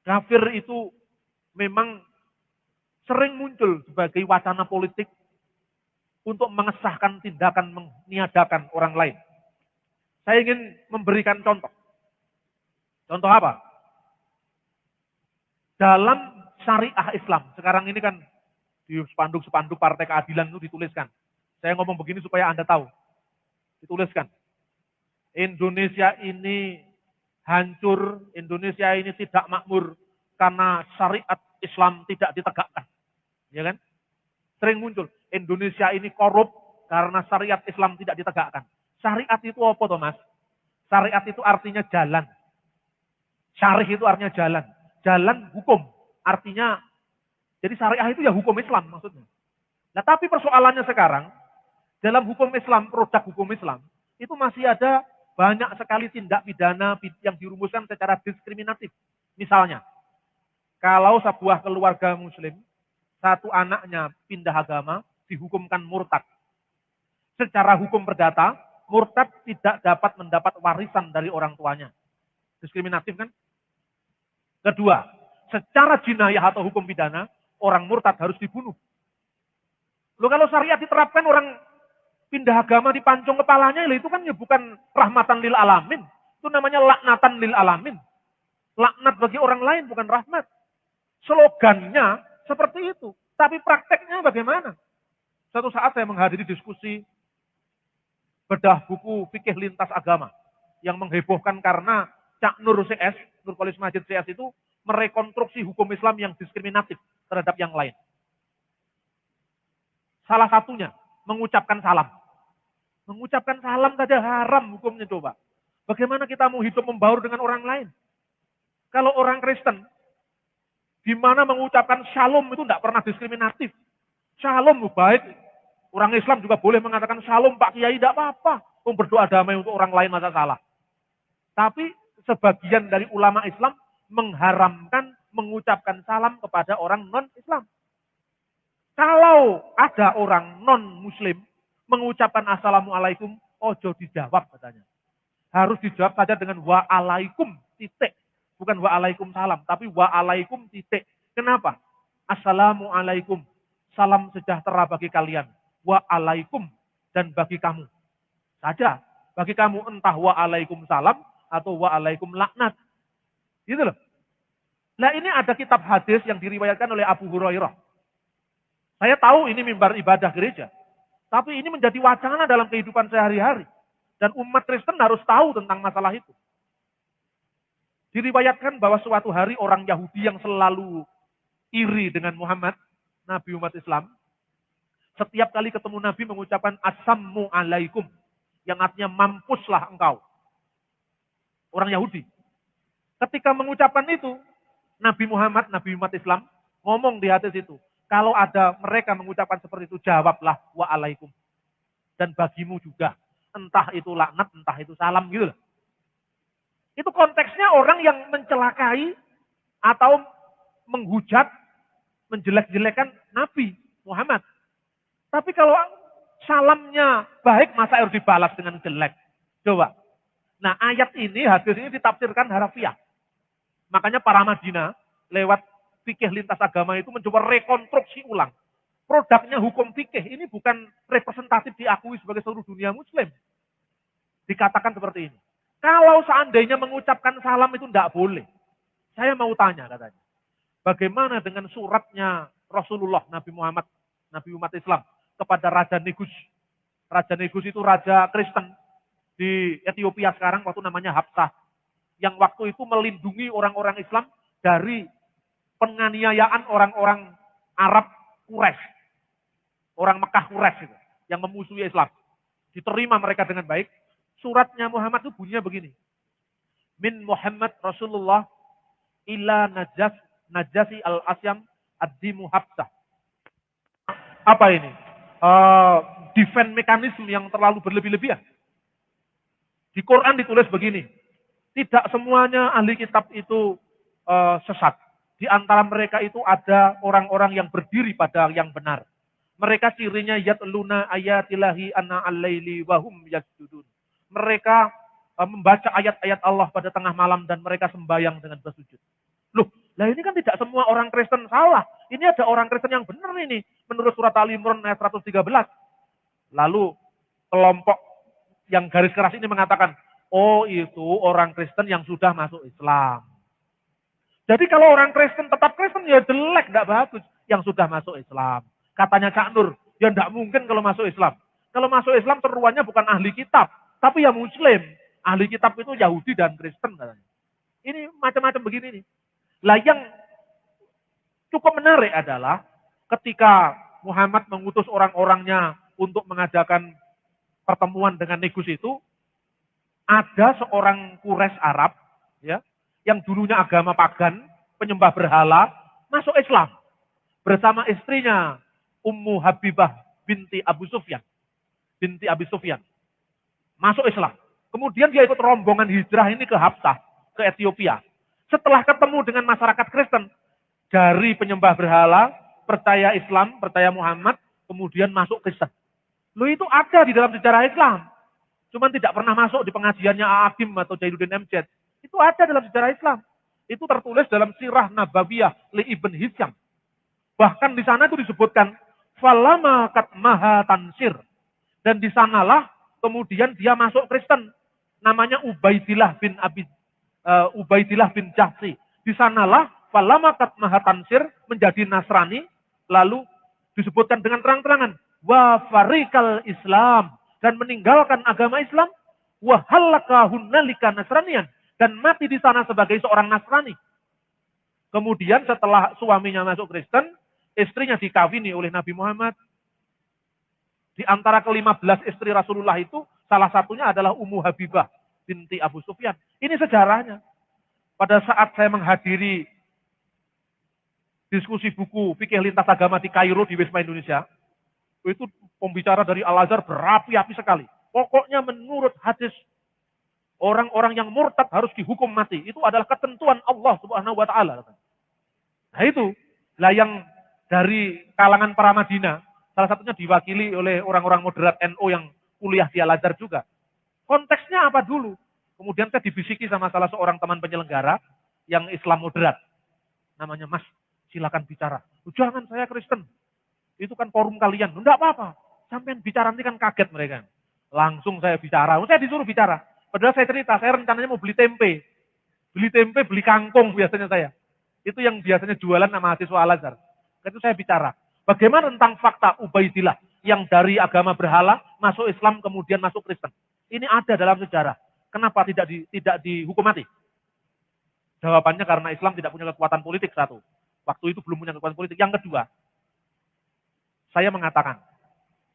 kafir itu memang sering muncul sebagai wacana politik untuk mengesahkan tindakan meniadakan orang lain. Saya ingin memberikan contoh. Contoh apa? Dalam syariah Islam, sekarang ini kan di spanduk-spanduk Partai Keadilan itu dituliskan. Saya ngomong begini supaya Anda tahu. Dituliskan. Indonesia ini hancur, Indonesia ini tidak makmur karena syariat Islam tidak ditegakkan. Ya kan? Sering muncul, Indonesia ini korup karena syariat Islam tidak ditegakkan. Syariat itu apa Thomas? Syariat itu artinya jalan. Syarih itu artinya jalan. Jalan hukum. Artinya, jadi syariah itu ya hukum Islam maksudnya. Nah tapi persoalannya sekarang, dalam hukum Islam, produk hukum Islam, itu masih ada banyak sekali tindak pidana yang dirumuskan secara diskriminatif. Misalnya, kalau sebuah keluarga muslim, satu anaknya pindah agama, dihukumkan murtad. Secara hukum perdata, murtad tidak dapat mendapat warisan dari orang tuanya. Diskriminatif kan? Kedua, secara jinayah atau hukum pidana, orang murtad harus dibunuh. Loh kalau syariat diterapkan orang pindah agama dipancung kepalanya, itu kan ya bukan rahmatan lil alamin. Itu namanya laknatan lil alamin. Laknat bagi orang lain bukan rahmat. Slogannya seperti itu. Tapi prakteknya bagaimana? Suatu saat saya menghadiri diskusi bedah buku fikih lintas agama yang menghebohkan karena Cak Nur CS, Nur Kholis Majid CS itu merekonstruksi hukum Islam yang diskriminatif terhadap yang lain. Salah satunya mengucapkan salam. Mengucapkan salam saja haram hukumnya coba. Bagaimana kita mau hidup membaur dengan orang lain? Kalau orang Kristen, di mana mengucapkan shalom itu tidak pernah diskriminatif. Shalom baik. Orang Islam juga boleh mengatakan shalom Pak Kiai, tidak apa-apa. Berdoa damai untuk orang lain masa salah. Tapi sebagian dari ulama Islam mengharamkan mengucapkan salam kepada orang non-Islam. Kalau ada orang non-Muslim mengucapkan assalamualaikum, ojo dijawab katanya. Harus dijawab saja dengan wa'alaikum titik. Bukan wa'alaikumsalam, tapi wa'alaikum titik. Kenapa? Assalamualaikum. Salam sejahtera bagi kalian. Wa'alaikum dan bagi kamu. Saja. Bagi kamu entah wa'alaikumsalam atau wa'alaikum laknat. Gitu loh. Nah ini ada kitab hadis yang diriwayatkan oleh Abu Hurairah. Saya tahu ini mimbar ibadah gereja. Tapi ini menjadi wacana dalam kehidupan sehari-hari. Dan umat Kristen harus tahu tentang masalah itu. Diriwayatkan bahwa suatu hari orang Yahudi yang selalu iri dengan Muhammad, Nabi umat Islam, setiap kali ketemu Nabi mengucapkan Assammu alaikum, yang artinya mampuslah engkau. Orang Yahudi. Ketika mengucapkan itu, Nabi Muhammad, Nabi umat Islam, ngomong di hadis itu, kalau ada mereka mengucapkan seperti itu, jawablah wa'alaikum. Dan bagimu juga. Entah itu laknat, entah itu salam gitu loh. Itu konteksnya orang yang mencelakai atau menghujat, menjelek-jelekan Nabi Muhammad. Tapi kalau salamnya baik, masa harus dibalas dengan jelek? Coba. Nah, ayat ini, hadis ini ditafsirkan harafiah. Makanya para Madinah lewat fikih lintas agama itu mencoba rekonstruksi ulang. Produknya hukum fikih ini bukan representatif diakui sebagai seluruh dunia muslim. Dikatakan seperti ini. Kalau seandainya mengucapkan salam itu tidak boleh. Saya mau tanya katanya. Bagaimana dengan suratnya Rasulullah Nabi Muhammad, Nabi umat Islam kepada Raja Negus. Raja Negus itu raja Kristen di Ethiopia sekarang, waktu namanya Habsah. Yang waktu itu melindungi orang-orang Islam dari penganiayaan orang-orang Arab Quraisy. Orang Mekah Quraisy itu, yang memusuhi Islam. Diterima mereka dengan baik. Suratnya Muhammad itu bunyinya begini. Min Muhammad Rasulullah ila najasi al-asyam ad-dimu Habsah. Apa ini? Defense mekanisme yang terlalu berlebih-lebihan. Di Quran ditulis begini, tidak semuanya ahli kitab itu sesat. Di antara mereka itu ada orang-orang yang berdiri pada yang benar. Mereka cirinya yatluna ayatillahi anna al-laili wahum yasjudun. Mereka membaca ayat-ayat Allah pada tengah malam dan mereka sembahyang dengan bersujud. Loh, lah ini kan tidak semua orang Kristen salah. Ini ada orang Kristen yang benar ini. Menurut surat Al-Imran ayat 113. Lalu kelompok yang garis keras ini mengatakan, oh itu orang Kristen yang sudah masuk Islam. Jadi kalau orang Kristen tetap Kristen ya jelek, tidak bagus. Yang sudah masuk Islam. Katanya Cak Nur, ya tidak mungkin kalau masuk Islam. Kalau masuk Islam seruannya bukan ahli kitab, tapi ya Muslim. Ahli kitab itu Yahudi dan Kristen katanya. Ini macam-macam begini nih. Lah yang cukup menarik adalah ketika Muhammad mengutus orang-orangnya untuk mengadakan pertemuan dengan Negus itu, ada seorang Quraisy Arab, ya, yang dulunya agama pagan, penyembah berhala, masuk Islam bersama istrinya Ummu Habibah binti Abu Sufyan, masuk Islam. Kemudian dia ikut rombongan hijrah ini ke Habsah, ke Ethiopia. Setelah ketemu dengan masyarakat Kristen, dari penyembah berhala, percaya Islam, percaya Muhammad, kemudian masuk Kristen. Loh itu ada di dalam sejarah Islam. Cuman tidak pernah masuk di pengajiannya A'agim atau Jainuddin Amjad. Itu ada dalam sejarah Islam. Itu tertulis dalam Sirah Nabawiyah li Ibn Hisham. Bahkan di sana itu disebutkan falama kat maha tansir. Dan di sanalah kemudian dia masuk Kristen. Namanya Ubaidillah bin Jahsi. Di sanalah falama kat maha tansir menjadi Nasrani. Lalu disebutkan dengan terang-terangan. Wa farikal Islam. Dan meninggalkan agama Islam. Wa halaka hunnalika Nasranian. Dan mati di sana sebagai seorang Nasrani. Kemudian setelah suaminya masuk Kristen, istrinya dikawini oleh Nabi Muhammad. Di antara ke-15 istri Rasulullah itu, salah satunya adalah Ummu Habibah binti Abu Sufyan. Ini sejarahnya. Pada saat saya menghadiri diskusi buku Fikih Lintas Agama di Kairo di Wisma Indonesia, itu pembicara dari Al-Azhar berapi-api sekali. Pokoknya menurut hadis, orang-orang yang murtad harus dihukum mati. Itu adalah ketentuan Allah Subhanahu wa Ta'ala. Nah itu, lah yang dari kalangan para Madinah, salah satunya diwakili oleh orang-orang moderat NU yang kuliah di Al-Azhar juga. Konteksnya apa dulu? Kemudian saya dibisiki sama salah seorang teman penyelenggara yang Islam moderat. Namanya, Mas, silakan bicara. Jangan, saya Kristen. Itu kan forum kalian. Enggak apa-apa. Sampai bicara nanti kan kaget mereka. Langsung saya bicara. Saya disuruh bicara. Padahal saya cerita, saya rencananya mau beli tempe. Beli tempe, beli kangkung biasanya saya. Itu yang biasanya jualan sama mahasiswa Al-Azhar. Itu saya bicara. Bagaimana tentang fakta Ubaidillah yang dari agama berhala masuk Islam kemudian masuk Kristen? Ini ada dalam sejarah. Kenapa tidak dihukum mati? Jawabannya karena Islam tidak punya kekuatan politik, satu. Waktu itu belum punya kekuatan politik. Yang kedua, saya mengatakan,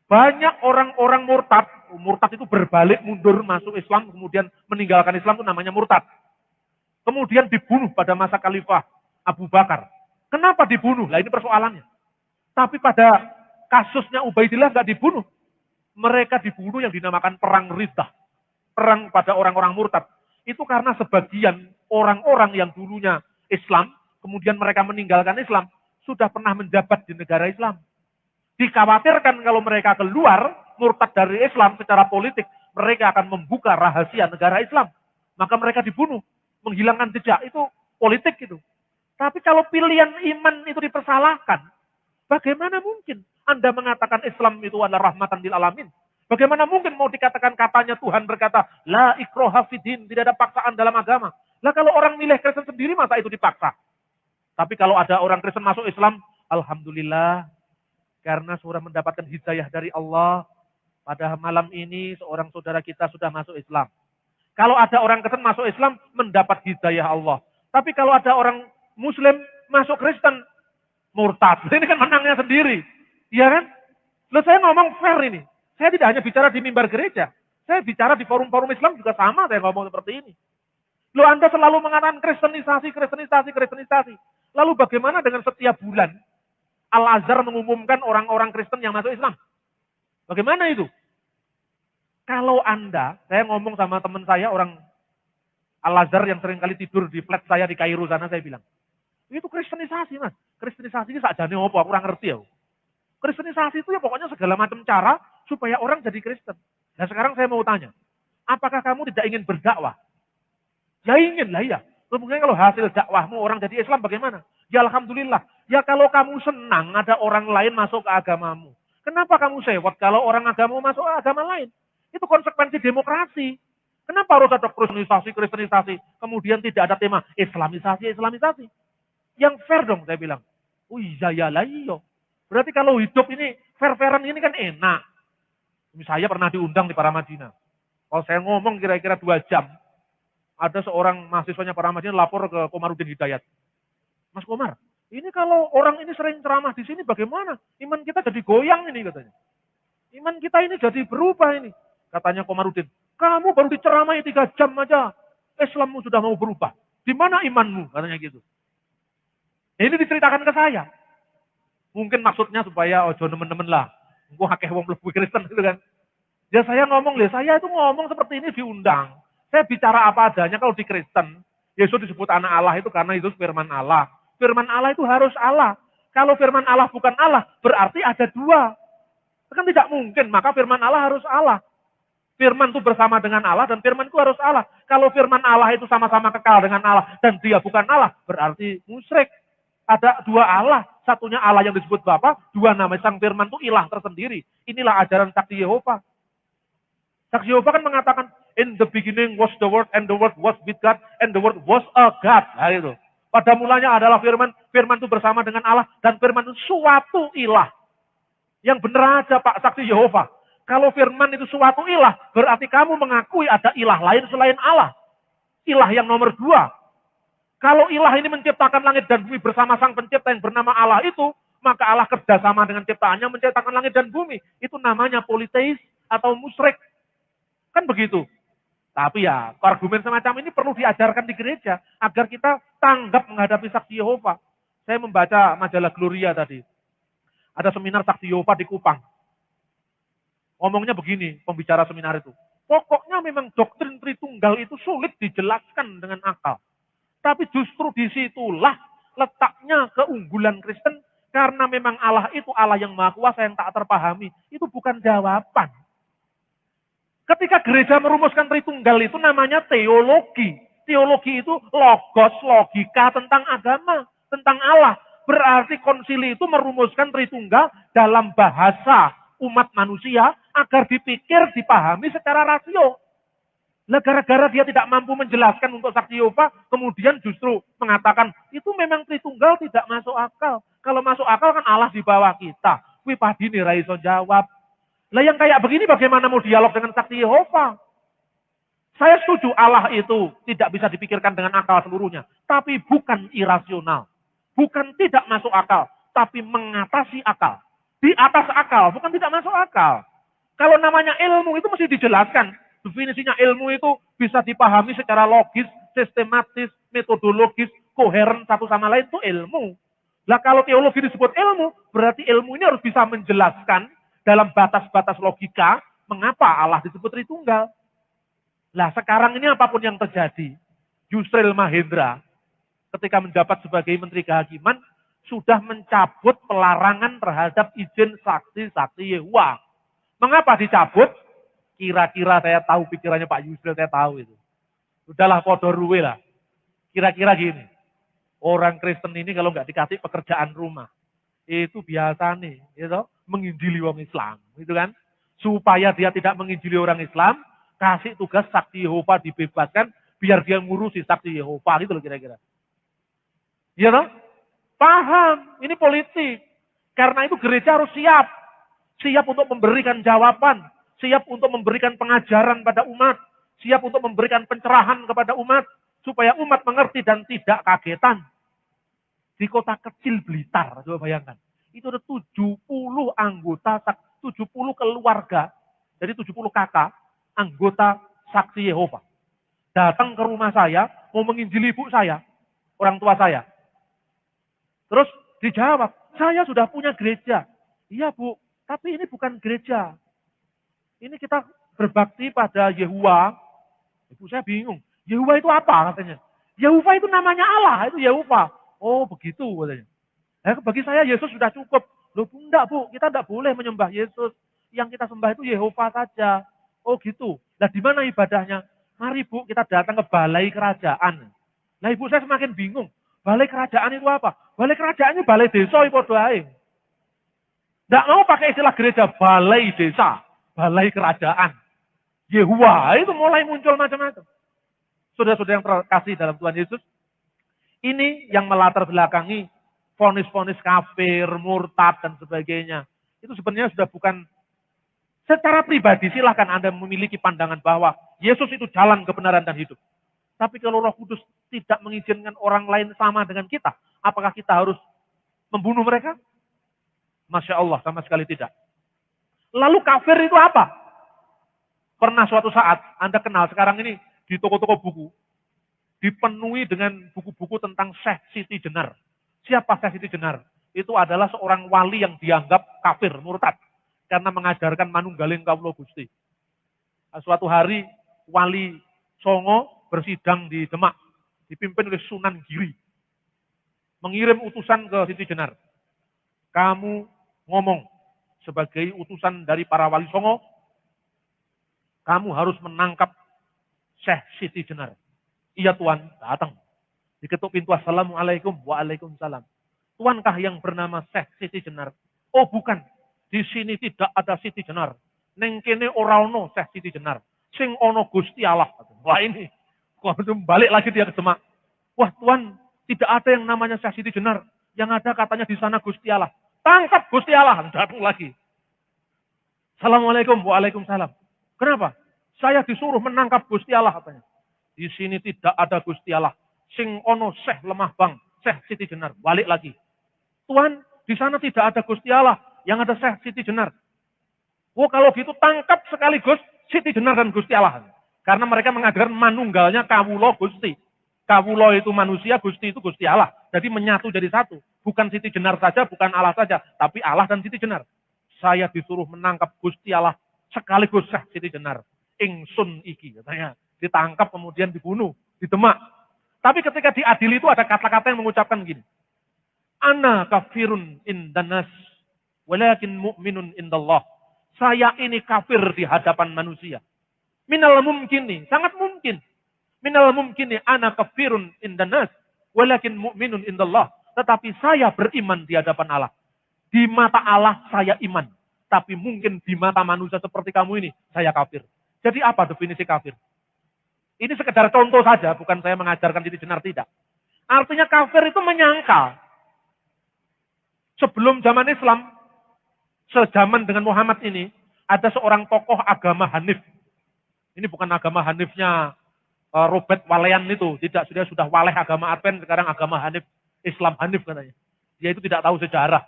banyak orang-orang murtad, murtad itu berbalik mundur masuk Islam, kemudian meninggalkan Islam itu namanya murtad. Kemudian dibunuh pada masa Khalifah Abu Bakar. Kenapa dibunuh? Nah ini persoalannya. Tapi pada kasusnya Ubaidillah nggak dibunuh. Mereka dibunuh yang dinamakan perang Riddah. Perang pada orang-orang murtad. Itu karena sebagian orang-orang yang dulunya Islam, kemudian mereka meninggalkan Islam, sudah pernah menjabat di negara Islam. Dikhawatirkan kalau mereka keluar, murtad dari Islam secara politik, mereka akan membuka rahasia negara Islam. Maka mereka dibunuh, menghilangkan jejak, itu politik itu. Tapi kalau pilihan iman itu dipersalahkan, bagaimana mungkin Anda mengatakan Islam itu adalah rahmatan lil alamin? Bagaimana mungkin mau dikatakan katanya Tuhan berkata, la ikroha fidin, tidak ada paksaan dalam agama. Lah kalau orang milih Kristen sendiri, masa itu dipaksa? Tapi kalau ada orang Kristen masuk Islam, alhamdulillah, karena sudah mendapatkan hidayah dari Allah, pada malam ini seorang saudara kita sudah masuk Islam. Kalau ada orang Kristen masuk Islam, mendapat hidayah Allah. Tapi kalau ada orang Muslim masuk Kristen, murtad. Ini kan menangnya sendiri. Iya kan? Loh saya ngomong fair ini. Saya tidak hanya bicara di mimbar gereja. Saya bicara di forum-forum Islam juga sama saya ngomong seperti ini. Loh Anda selalu mengatakan kristenisasi, kristenisasi, kristenisasi. Lalu bagaimana dengan setiap bulan Al-Azhar mengumumkan orang-orang Kristen yang masuk Islam? Bagaimana itu? Kalau Anda, saya ngomong sama teman saya orang Al-Azhar yang sering kali tidur di flat saya di Kairo sana, saya bilang, itu kristenisasi mas. Kristenisasi ini sakjane apa? Aku kurang ngerti ya. Kristenisasi itu ya pokoknya segala macam cara supaya orang jadi Kristen. Nah sekarang saya mau tanya, apakah kamu tidak ingin berdakwah? Ya ingin lah ya. Kemudian kalau hasil dakwahmu orang jadi Islam bagaimana? Ya alhamdulillah. Ya kalau kamu senang ada orang lain masuk ke agamamu. Kenapa kamu sewot kalau orang agamamu masuk ke agama lain? Itu konsekuensi demokrasi. Kenapa harus ada kristenisasi, kristenisasi? Kemudian tidak ada tema Islamisasi, Islamisasi. Yang fair dong saya bilang. Oh iya ya lah iya. Berarti kalau hidup ini fair-fairan ini kan enak. Saya pernah diundang di Paramadina. Kalau saya ngomong kira-kira 2 jam, ada seorang mahasiswanya Paramadina lapor ke Komarudin Hidayat. Mas Komar, ini kalau orang ini sering ceramah di sini bagaimana? Iman kita jadi goyang ini katanya. Iman kita ini jadi berubah ini. Katanya Komarudin, kamu baru diceramai 3 jam aja, Islammu sudah mau berubah. Di mana imanmu? Katanya gitu. Ini diceritakan ke saya. Mungkin maksudnya supaya ojo nemen-nemen lah. Engko akeh wong mlebu Kristen gitu kan. Ya saya ngomong, saya itu ngomong seperti ini diundang. Saya bicara apa adanya kalau di Kristen. Yesus disebut anak Allah itu karena Yesus firman Allah. Firman Allah itu harus Allah. Kalau firman Allah bukan Allah, berarti ada 2. Kan tidak mungkin, maka firman Allah harus Allah. Firman itu bersama dengan Allah dan firman itu harus Allah. Kalau firman Allah itu sama-sama kekal dengan Allah dan dia bukan Allah, berarti musyrik. Ada 2 Allah, satunya Allah yang disebut Bapa, 2 nama Sang Firman itu ilah tersendiri. Inilah ajaran saksi Yehova. Saksi Yehova kan mengatakan, in the beginning was the word, and the word was with God, and the word was a God. Nah itu. Pada mulanya adalah firman, firman itu bersama dengan Allah, dan firman itu suatu ilah. Yang benar aja Pak saksi Yehova. Kalau firman itu suatu ilah, berarti kamu mengakui ada ilah lain selain Allah. Ilah yang nomor 2. Kalau ilah ini menciptakan langit dan bumi bersama sang pencipta yang bernama Allah itu, maka Allah kerjasama dengan ciptaannya menciptakan langit dan bumi. Itu namanya politeis atau musyrik. Kan begitu. Tapi ya, argumen semacam ini perlu diajarkan di gereja, agar kita tanggap menghadapi saksi Yehova. Saya membaca majalah Gloria tadi. Ada seminar saksi Yehova di Kupang. Ngomongnya begini, pembicara seminar itu. Pokoknya memang doktrin Tritunggal itu sulit dijelaskan dengan akal. Tapi justru disitulah letaknya keunggulan Kristen. Karena memang Allah itu Allah yang maha kuasa yang tak terpahami. Itu bukan jawaban. Ketika gereja merumuskan Tritunggal itu namanya teologi. Teologi itu logos, logika tentang agama, tentang Allah. Berarti konsili itu merumuskan Tritunggal dalam bahasa umat manusia agar dipikir, dipahami secara rasio. Nah, gara-gara dia tidak mampu menjelaskan untuk saksi Yehova, kemudian justru mengatakan, itu memang Tritunggal tidak masuk akal. Kalau masuk akal kan Allah di bawah kita. Wih padi nih Raiso jawab. Lah yang kayak begini bagaimana mau dialog dengan saksi Yehova? Saya setuju Allah itu tidak bisa dipikirkan dengan akal seluruhnya. Tapi bukan irasional. Bukan tidak masuk akal. Tapi mengatasi akal. Di atas akal, bukan tidak masuk akal. Kalau namanya ilmu itu mesti dijelaskan. Definisinya ilmu itu bisa dipahami secara logis, sistematis, metodologis, koheren satu sama lain itu ilmu. Lah kalau teologi disebut ilmu, berarti ilmu ini harus bisa menjelaskan dalam batas-batas logika mengapa Allah disebut Tritunggal. Nah sekarang ini apapun yang terjadi, Yusril Mahendra ketika menjabat sebagai Menteri Kehakiman sudah mencabut pelarangan terhadap izin saksi-saksi Yehova. Mengapa dicabut? Kira-kira saya tahu pikirannya Pak Yusril, saya tahu itu. Udahlah podo ruwe lah. Kira-kira gini, orang Kristen ini kalau nggak dikasih pekerjaan rumah, itu biasa nih, gitu, menginjili orang Islam, gitu kan? Supaya dia tidak menginjili orang Islam, kasih tugas saksi Yehova dibebaskan, biar dia ngurusi saksi Yehova, gitu loh kira-kira. Iya toh? Paham, ini politik. Karena itu gereja harus siap. Siap untuk memberikan jawaban. Siap untuk memberikan pengajaran pada umat. Siap untuk memberikan pencerahan kepada umat. Supaya umat mengerti dan tidak kagetan. Di kota kecil Blitar, coba bayangkan. Itu ada 70 anggota, 70 keluarga. Dari 70 kakak, anggota saksi Yehova. Datang ke rumah saya, mau menginjili ibu saya, orang tua saya. Terus dijawab, saya sudah punya gereja. Iya Bu, tapi ini bukan gereja. Ini kita berbakti pada Yehuwa. Ibu saya bingung, Yehuwa itu apa katanya? Yehuwa itu namanya Allah, itu Yehuwa. Oh begitu katanya. Bagi saya Yesus sudah cukup. Loh enggak Bu, kita enggak boleh menyembah Yesus. Yang kita sembah itu Yehova saja. Oh gitu. Nah di mana ibadahnya? Mari Bu, kita datang ke balai kerajaan. Nah ibu saya semakin bingung. Balai kerajaan itu apa? Balai kerajaan itu balai desa itu doain. Tidak mau pakai istilah gereja, balai desa, balai kerajaan. Yehuwa itu mulai muncul macam-macam. Saudara-saudara yang terkasih dalam Tuhan Yesus, ini yang melatar belakangi vonis-vonis kafir, murtad dan sebagainya. Itu sebenarnya sudah bukan secara pribadi. Silahkan Anda memiliki pandangan bahwa Yesus itu jalan kebenaran dan hidup. Tapi kalau Roh Kudus tidak mengizinkan orang lain sama dengan kita, apakah kita harus membunuh mereka? Masya Allah, sama sekali tidak. Lalu kafir itu apa? Pernah suatu saat, Anda kenal sekarang ini di toko-toko buku, dipenuhi dengan buku-buku tentang Syekh Siti Jenar. Siapa Syekh Siti Jenar? Itu adalah seorang wali yang dianggap kafir, murtad. Karena mengajarkan manunggaling kawula Gusti. Suatu hari, wali Songo bersidang di Demak, dipimpin oleh Sunan Giri. Mengirim utusan ke Siti Jenar. Kamu ngomong sebagai utusan dari para wali Songo, kamu harus menangkap Syekh Siti Jenar. Iya Tuan, datang. Diketuk pintu, Assalamualaikum, waalaikumsalam. Tuankah yang bernama Syekh Siti Jenar? Oh bukan, di sini tidak ada Siti Jenar. Neng kene ora ono Syekh Siti Jenar. Sing ono Gusti Allah. Wah ini, balik lagi dia ke Demak. Wah Tuan, tidak ada yang namanya Syekh Siti Jenar. Yang ada katanya di sana Gusti Allah. Tangkap Gusti Allah. Datang lagi. Assalamualaikum, waalaikumsalam. Kenapa? Saya disuruh menangkap Gusti Allah katanya. Di sini tidak ada Gusti Allah. Sing ono Syekh lemah bang, Syekh Siti Jenar. Balik lagi. Tuhan, di sana tidak ada Gusti Allah. Yang ada Syekh Siti Jenar. Oh kalau gitu tangkap sekaligus Siti Jenar dan Gusti Allah. Karena mereka mengajarkan manunggalnya kawulo Gusti. Kawulo itu manusia, Gusti itu Gusti Allah. Jadi menyatu jadi satu. Bukan Siti Jenar saja, bukan Allah saja. Tapi Allah dan Siti Jenar. Saya disuruh menangkap Gusti Allah sekaligus Syekh Siti Jenar. Ingsun iki katanya. Ditangkap kemudian dibunuh di Demak. Tapi ketika diadili itu ada kata-kata yang mengucapkan gini. Ana kafirun indanas walakin mu'minun indallah. Saya ini kafir di hadapan manusia. Minal mumkini, sangat mungkin. Minal mumkini ana kafirun indanas walakin mu'minun indallah. Tetapi saya beriman di hadapan Allah. Di mata Allah saya iman. Tapi mungkin di mata manusia seperti kamu ini saya kafir. Jadi apa definisi kafir? Ini sekedar contoh saja, bukan saya mengajarkan Siti Jenar, tidak. Artinya kafir itu menyangkal. Sebelum zaman Islam, sejaman dengan Muhammad ini, ada seorang tokoh agama Hanif. Ini bukan agama Hanifnya Robert Walean itu. Tidak, sudah waleh agama Advent, sekarang agama Hanif, Islam Hanif katanya. Dia itu tidak tahu sejarah.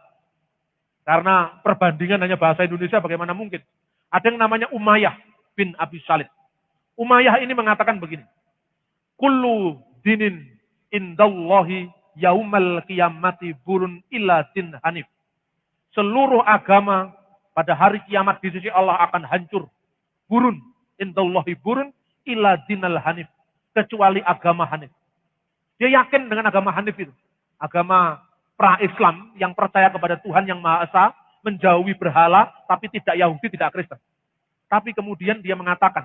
Karena perbandingan hanya bahasa Indonesia bagaimana mungkin. Ada yang namanya Umayyah bin Abi Salih. Umayyah ini mengatakan begini. Kullu dinin indallahi yaumal qiyamati burun illa din hanif. Seluruh agama pada hari kiamat di sisi Allah akan hancur. Burun indallahi burun illa dinal hanif. Kecuali agama Hanif. Dia yakin dengan agama Hanif itu. Agama pra-Islam yang percaya kepada Tuhan yang Maha Esa, menjauhi berhala, tapi tidak Yahudi, tidak Kristen. Tapi kemudian dia mengatakan,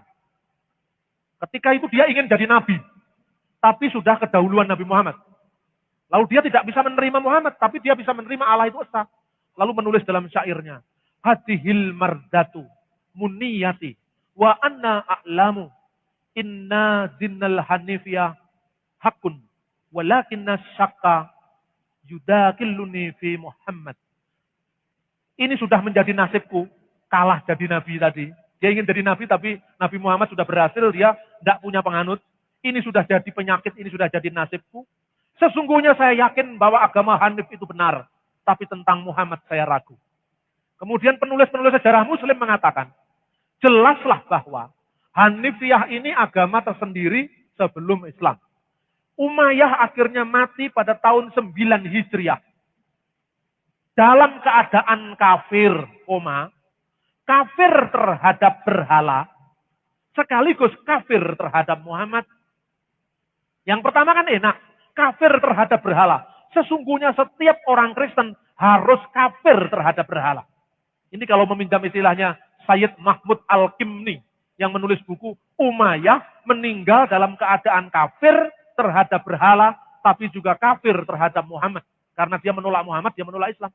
ketika itu dia ingin jadi nabi, tapi sudah kedahuluan Nabi Muhammad. Lalu dia tidak bisa menerima Muhammad, tapi dia bisa menerima Allah itu esa. Lalu menulis dalam syairnya, Hadihil mardatu muniyati wa anna a'lamu inna dinnal hanifiyah hakun walakinna syakka yudakilluni fi Muhammad. Ini sudah menjadi nasibku, kalah jadi nabi tadi. Dia ingin jadi nabi, tapi Nabi Muhammad sudah berhasil, dia tidak punya penganut. Ini sudah jadi penyakit, ini sudah jadi nasibku. Sesungguhnya saya yakin bahwa agama Hanif itu benar. Tapi tentang Muhammad saya ragu. Kemudian penulis-penulis sejarah Muslim mengatakan, jelaslah bahwa Hanifiyah ini agama tersendiri sebelum Islam. Umayyah akhirnya mati pada tahun 9 Hijriah. Dalam keadaan kafir, kafir terhadap berhala, sekaligus kafir terhadap Muhammad. Yang pertama kan enak, kafir terhadap berhala. Sesungguhnya setiap orang Kristen harus kafir terhadap berhala. Ini kalau meminjam istilahnya Sayyid Mahmud Al-Kimni yang menulis buku Umayyah meninggal dalam keadaan kafir terhadap berhala, tapi juga kafir terhadap Muhammad. Karena dia menolak Muhammad, dia menolak Islam.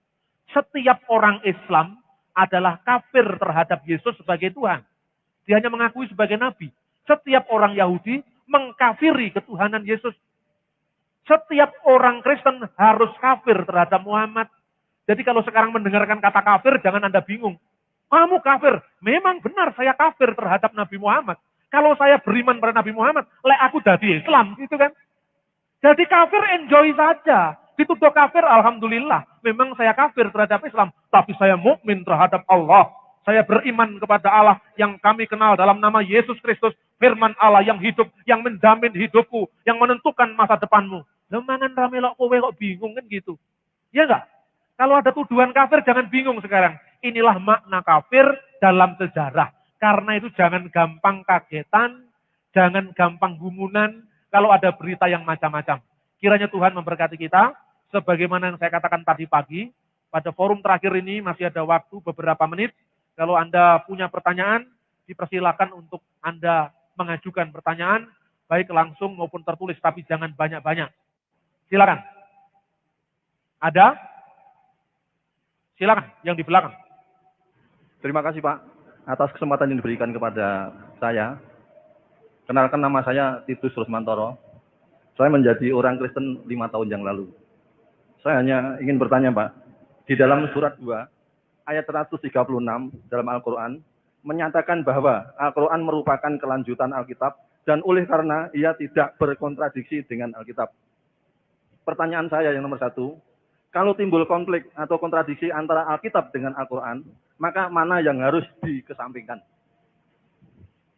Setiap orang Islam adalah kafir terhadap Yesus sebagai Tuhan. Dia hanya mengakui sebagai Nabi. Setiap orang Yahudi mengkafiri ketuhanan Yesus. Setiap orang Kristen harus kafir terhadap Muhammad. Jadi kalau sekarang mendengarkan kata kafir, jangan Anda bingung. Kamu kafir. Memang benar saya kafir terhadap Nabi Muhammad. Kalau saya beriman pada Nabi Muhammad, aku jadi Islam. Gitu kan. Jadi kafir enjoy saja. Dituduh kafir, alhamdulillah. Memang saya kafir terhadap Islam. Tapi saya mukmin terhadap Allah. Saya beriman kepada Allah yang kami kenal dalam nama Yesus Kristus. Firman Allah yang hidup, yang menjamin hidupku, yang menentukan masa depanmu. Lemangan ramelok kowe kok bingung kan gitu. Ya enggak? Kalau ada tuduhan kafir jangan bingung sekarang. Inilah makna kafir dalam sejarah. Karena itu jangan gampang kagetan, jangan gampang gumunan kalau ada berita yang macam-macam. Kiranya Tuhan memberkati kita. Sebagaimana yang saya katakan tadi pagi, pada forum terakhir ini masih ada waktu beberapa menit. Kalau Anda punya pertanyaan, dipersilakan untuk Anda mengajukan pertanyaan, baik langsung maupun tertulis, tapi jangan banyak-banyak. Silakan. Ada? Silakan, yang di belakang. Terima kasih Pak, atas kesempatan yang diberikan kepada saya. Kenalkan, nama saya Titus Rusmantoro. Saya menjadi orang Kristen 5 tahun yang lalu. Saya hanya ingin bertanya Pak, di dalam surat 2, ayat 136 dalam Al-Quran, menyatakan bahwa Al-Quran merupakan kelanjutan Alkitab, dan oleh karena ia tidak berkontradiksi dengan Alkitab. Pertanyaan saya yang nomor 1, kalau timbul konflik atau kontradiksi antara Alkitab dengan Al-Quran, maka mana yang harus dikesampingkan?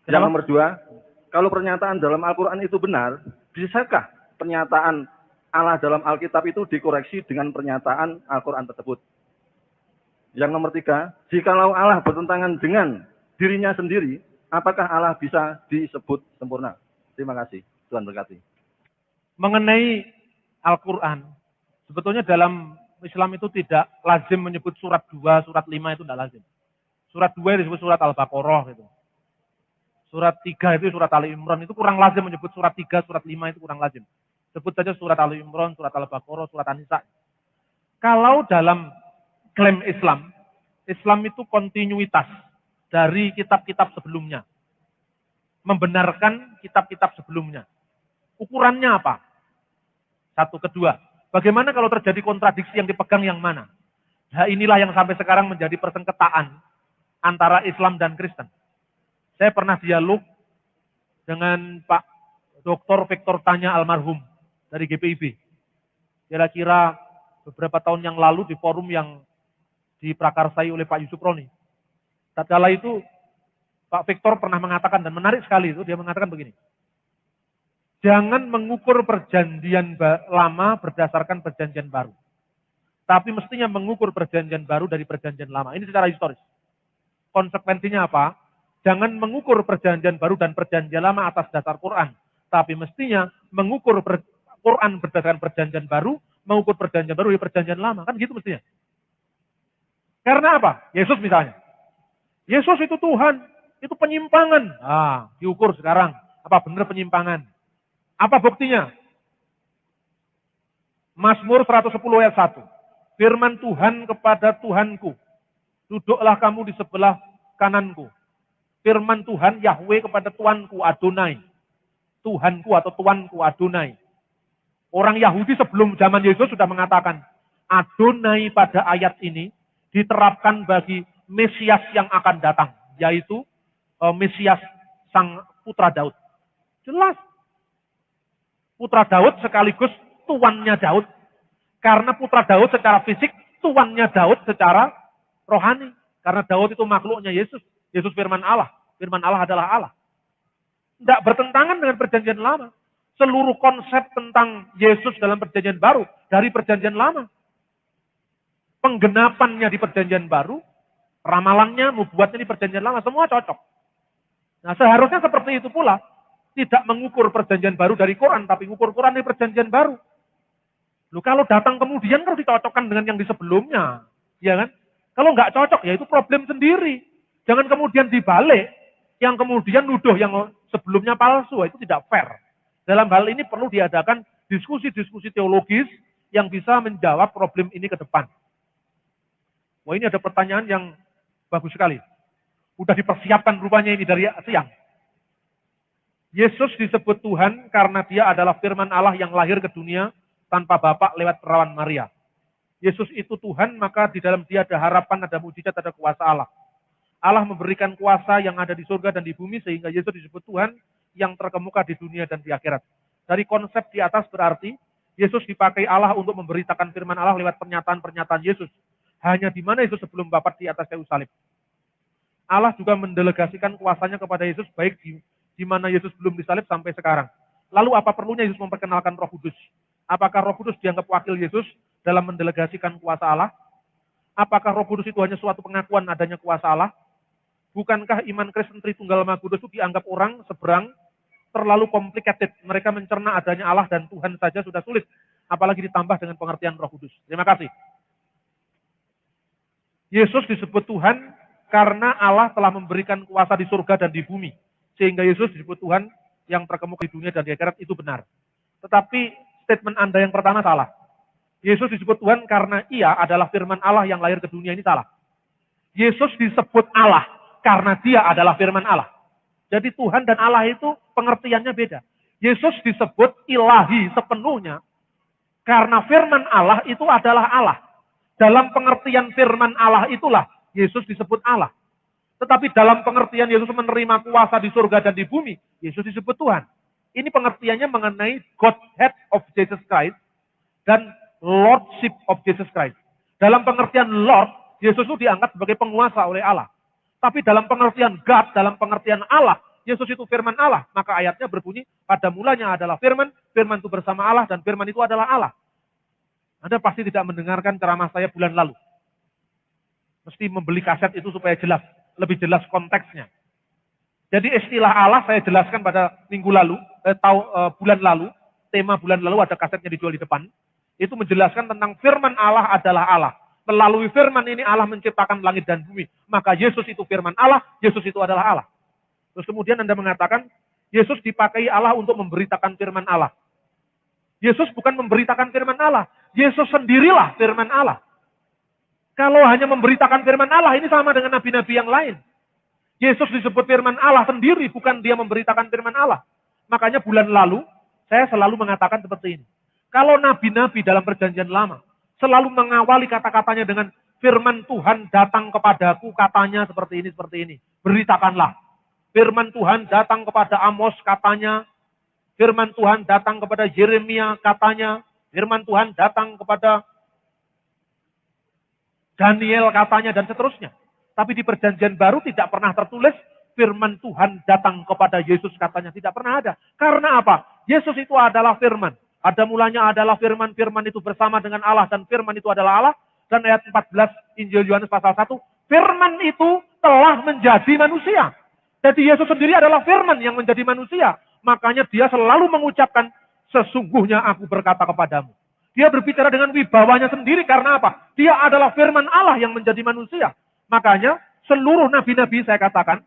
Yang nomor 2, kalau pernyataan dalam Al-Quran itu benar, bisakah pernyataan Allah dalam Alkitab itu dikoreksi dengan pernyataan Al-Quran tersebut? Yang nomor 3, jikalau Allah bertentangan dengan dirinya sendiri, apakah Allah bisa disebut sempurna? Terima kasih. Tuhan berkati. Mengenai Al-Quran, sebetulnya dalam Islam itu tidak lazim menyebut surat 2, surat 5 itu tidak lazim. Surat 2 disebut surat Al-Baqarah gitu. Surat 3 itu surat Ali Imran, itu kurang lazim menyebut surat 3, surat 5 itu kurang lazim. Sebut saja surat Ali Imran, surat Al-Baqarah, surat An-Nisa. Kalau dalam klaim Islam, Islam itu kontinuitas dari kitab-kitab sebelumnya. Membenarkan kitab-kitab sebelumnya. Ukurannya apa? 1, kedua, bagaimana kalau terjadi kontradiksi yang dipegang yang mana? Nah, inilah yang sampai sekarang menjadi persengketaan antara Islam dan Kristen. Saya pernah dialog dengan Pak Dr. Victor Tanya almarhum dari GPIB. Kira-kira beberapa tahun yang lalu di forum yang diprakarsai oleh Pak Yusuf Roni. Tatkala itu Pak Victor pernah mengatakan, dan menarik sekali itu, dia mengatakan begini. Jangan mengukur perjanjian lama berdasarkan perjanjian baru. Tapi mestinya mengukur perjanjian baru dari perjanjian lama. Ini secara historis. Konsekuensinya apa? Jangan mengukur perjanjian baru dan perjanjian lama atas dasar Quran. Tapi mestinya mengukur Quran berdasarkan perjanjian baru, mengukur perjanjian baru dari perjanjian lama. Kan gitu mestinya. Karena apa? Yesus misalnya. Yesus itu Tuhan, itu penyimpangan. Diukur sekarang. Apa benar penyimpangan? Apa buktinya? Mazmur 110 ayat 1. Firman Tuhan kepada Tuhanku, duduklah kamu di sebelah kananku. Firman Tuhan Yahweh kepada Tuanku Adonai. Tuhanku atau Tuanku Adonai. Orang Yahudi sebelum zaman Yesus sudah mengatakan, Adonai pada ayat ini diterapkan bagi Mesias yang akan datang. Yaitu Mesias sang putra Daud. Jelas. Putra Daud sekaligus tuannya Daud. Karena putra Daud secara fisik, tuannya Daud secara rohani. Karena Daud itu makhluknya Yesus. Yesus firman Allah. Firman Allah adalah Allah. Tidak bertentangan dengan perjanjian lama. Seluruh konsep tentang Yesus dalam perjanjian baru dari perjanjian lama. Penggenapannya di perjanjian baru, ramalannya, nubuatnya di perjanjian lama, semua cocok. Nah seharusnya seperti itu pula. Tidak mengukur perjanjian baru dari Quran, tapi mengukur Quran dari perjanjian baru. Loh, kalau datang kemudian harus dicocokkan dengan yang di sebelumnya. Ya kan? Kalau nggak cocok, ya itu problem sendiri. Jangan kemudian dibalik, yang kemudian nuduh yang sebelumnya palsu, itu tidak fair. Dalam hal ini perlu diadakan diskusi-diskusi teologis yang bisa menjawab problem ini ke depan. Wah, ini ada pertanyaan yang bagus sekali. Udah dipersiapkan rupanya ini dari siang. Yesus disebut Tuhan karena dia adalah firman Allah yang lahir ke dunia tanpa Bapa lewat perawan Maria. Yesus itu Tuhan, maka di dalam dia ada harapan, ada mujizat, ada kuasa Allah. Allah memberikan kuasa yang ada di surga dan di bumi sehingga Yesus disebut Tuhan yang terkemuka di dunia dan di akhirat. Dari konsep di atas berarti Yesus dipakai Allah untuk memberitakan firman Allah lewat pernyataan-pernyataan Yesus. Hanya di mana Yesus sebelum Bapa di atas kayu salib. Allah juga mendelegasikan kuasanya kepada Yesus baik di mana Yesus belum disalib sampai sekarang. Lalu apa perlunya Yesus memperkenalkan Roh Kudus? Apakah Roh Kudus dianggap wakil Yesus dalam mendelegasikan kuasa Allah? Apakah Roh Kudus itu hanya suatu pengakuan adanya kuasa Allah? Bukankah iman Kristen Tritunggal Maha Kudus itu dianggap orang seberang terlalu complicated? Mereka mencerna adanya Allah dan Tuhan saja sudah sulit, apalagi ditambah dengan pengertian Roh Kudus. Terima kasih. Yesus disebut Tuhan karena Allah telah memberikan kuasa di surga dan di bumi. Sehingga Yesus disebut Tuhan yang terkemuka di dunia dan di akhirat, itu benar. Tetapi statement Anda yang pertama salah. Yesus disebut Tuhan karena ia adalah firman Allah yang lahir ke dunia, ini salah. Yesus disebut Allah karena dia adalah firman Allah. Jadi Tuhan dan Allah itu pengertiannya beda. Yesus disebut ilahi sepenuhnya karena firman Allah itu adalah Allah. Dalam pengertian firman Allah itulah Yesus disebut Allah. Tetapi dalam pengertian Yesus menerima kuasa di surga dan di bumi, Yesus disebut Tuhan. Ini pengertiannya mengenai Godhead of Jesus Christ dan Lordship of Jesus Christ. Dalam pengertian Lord, Yesus itu diangkat sebagai penguasa oleh Allah. Tapi dalam pengertian God, dalam pengertian Allah, Yesus itu firman Allah. Maka ayatnya berbunyi, pada mulanya adalah firman, firman itu bersama Allah, dan firman itu adalah Allah. Anda pasti tidak mendengarkan ceramah saya bulan lalu. Mesti membeli kaset itu supaya jelas. Lebih jelas konteksnya. Jadi istilah Allah saya jelaskan pada minggu lalu, bulan lalu, tema bulan lalu ada kasetnya dijual di depan. Itu menjelaskan tentang firman Allah adalah Allah. Melalui firman ini Allah menciptakan langit dan bumi. Maka Yesus itu firman Allah, Yesus itu adalah Allah. Terus kemudian Anda mengatakan, Yesus dipakai Allah untuk memberitakan firman Allah. Yesus bukan memberitakan firman Allah. Yesus sendirilah firman Allah. Kalau hanya memberitakan firman Allah, ini sama dengan nabi-nabi yang lain. Yesus disebut firman Allah sendiri, bukan dia memberitakan firman Allah. Makanya bulan lalu, saya selalu mengatakan seperti ini. Kalau nabi-nabi dalam perjanjian lama, selalu mengawali kata-katanya dengan firman Tuhan datang kepadaku, katanya seperti ini, seperti ini. Beritakanlah. Firman Tuhan datang kepada Amos katanya. Firman Tuhan datang kepada Yeremia katanya. Firman Tuhan datang kepada Daniel katanya dan seterusnya. Tapi di perjanjian baru tidak pernah tertulis firman Tuhan datang kepada Yesus katanya. Tidak pernah ada. Karena apa? Yesus itu adalah firman. Pada mulanya adalah firman. Firman itu bersama dengan Allah dan firman itu adalah Allah. Dan ayat 14 Injil Yohanes pasal 1. Firman itu telah menjadi manusia. Jadi Yesus sendiri adalah firman yang menjadi manusia. Makanya dia selalu mengucapkan, sesungguhnya aku berkata kepadamu. Dia berbicara dengan wibawanya sendiri karena apa? Dia adalah firman Allah yang menjadi manusia. Makanya seluruh nabi-nabi saya katakan,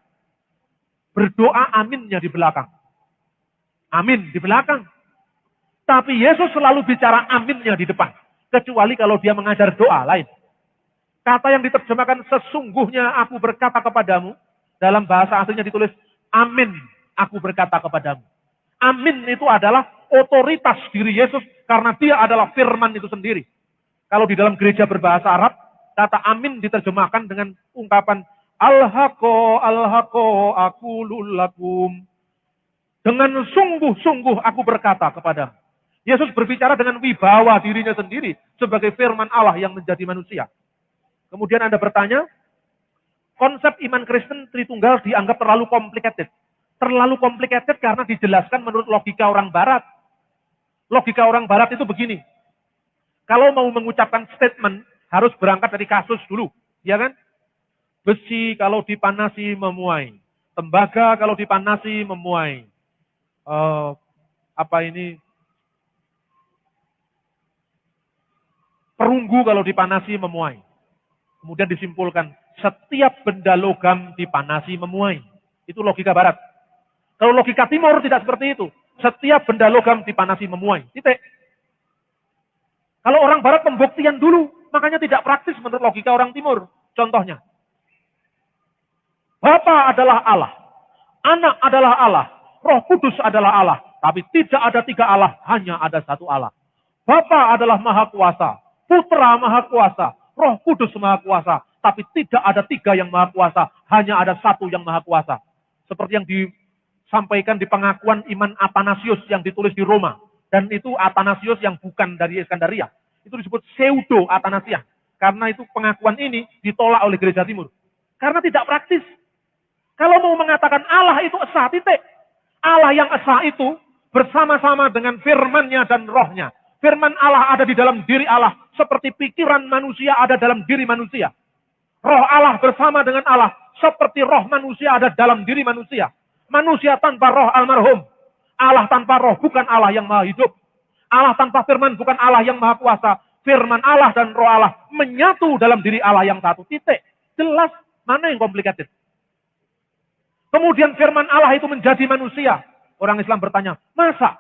berdoa aminnya di belakang. Amin di belakang. Tapi Yesus selalu bicara aminnya di depan. Kecuali kalau dia mengajar doa lain. Kata yang diterjemahkan sesungguhnya aku berkata kepadamu. Dalam bahasa aslinya ditulis amin aku berkata kepadamu. Amin itu adalah otoritas diri Yesus karena dia adalah firman itu sendiri. Kalau di dalam gereja berbahasa Arab, kata amin diterjemahkan dengan ungkapan al-haqo aqulu lakum. Dengan sungguh-sungguh aku berkata kepadamu. Yesus berbicara dengan wibawa dirinya sendiri sebagai firman Allah yang menjadi manusia. Kemudian Anda bertanya, konsep iman Kristen Tritunggal dianggap terlalu complicated. Terlalu complicated karena dijelaskan menurut logika orang Barat. Logika orang Barat itu begini. Kalau mau mengucapkan statement, harus berangkat dari kasus dulu. Ya kan? Besi kalau dipanasi memuai. Tembaga kalau dipanasi memuai. Perunggu kalau dipanasi memuai. Kemudian disimpulkan, setiap benda logam dipanasi memuai. Itu logika Barat. Kalau logika Timur tidak seperti itu. Setiap benda logam dipanasi memuai. Titik. Kalau orang Barat pembuktian dulu, makanya tidak praktis menurut logika orang Timur. Contohnya, Bapa adalah Allah, Anak adalah Allah, Roh Kudus adalah Allah. Tapi tidak ada tiga Allah, hanya ada satu Allah. Bapa adalah Maha Kuasa, Putra Maha Kuasa, Roh Kudus Maha Kuasa. Tapi tidak ada tiga yang Maha Kuasa, hanya ada satu yang Maha Kuasa. Seperti yang disampaikan di pengakuan iman Athanasius yang ditulis di Roma. Dan itu Athanasius yang bukan dari Iskandaria. Itu disebut pseudo Athanasian. Karena itu pengakuan ini ditolak oleh gereja timur. Karena tidak praktis. Kalau mau mengatakan Allah itu esa, titik. Allah yang esa itu bersama-sama dengan firman-Nya dan rohnya. Firman Allah ada di dalam diri Allah. Seperti pikiran manusia ada dalam diri manusia. Roh Allah bersama dengan Allah. Seperti roh manusia ada dalam diri manusia. Manusia tanpa roh almarhum. Allah tanpa roh bukan Allah yang maha hidup. Allah tanpa firman bukan Allah yang maha kuasa. Firman Allah dan roh Allah menyatu dalam diri Allah yang satu. Titik. Jelas. Mana yang complicated? Kemudian firman Allah itu menjadi manusia. Orang Islam bertanya, masa?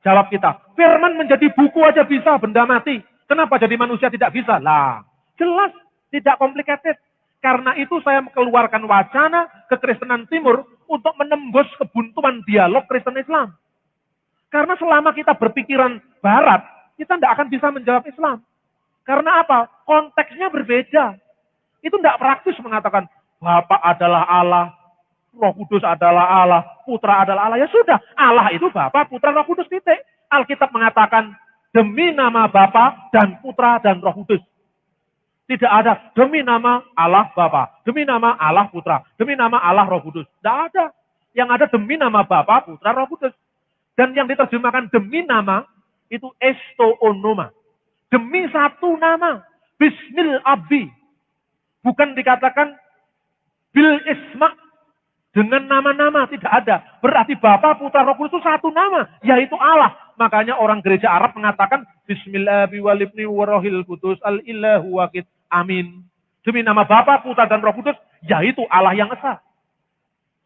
Jawab kita, firman menjadi buku aja bisa, benda mati. Kenapa jadi manusia tidak bisa? Lah, jelas. Tidak complicated. Karena itu saya mengeluarkan wacana kekristenan timur untuk menembus kebuntuan dialog Kristen Islam. Karena selama kita berpikiran barat, kita tidak akan bisa menjawab Islam. Karena apa? Konteksnya berbeda. Itu tidak praktis mengatakan, Bapa adalah Allah, Roh Kudus adalah Allah, Putra adalah Allah. Ya sudah, Allah itu Bapa, Putra, Roh Kudus, titik. Alkitab mengatakan, demi nama Bapa dan Putra dan Roh Kudus. Tidak ada demi nama Allah Bapa, demi nama Allah Putra, demi nama Allah Roh Kudus. Tidak ada. Yang ada demi nama Bapa, Putra, Roh Kudus. Dan yang diterjemahkan demi nama, itu esto onoma. Demi satu nama. Bismil Abi. Bukan dikatakan bil isma. Dengan nama-nama, tidak ada. Berarti Bapa, Putra, Roh Kudus itu satu nama. Yaitu Allah. Makanya orang gereja Arab mengatakan Bismillahi walibni warohil kudus al-ilahu wakid. Amin. Demi nama Bapa, Putra, dan Roh Kudus, yaitu Allah yang esa.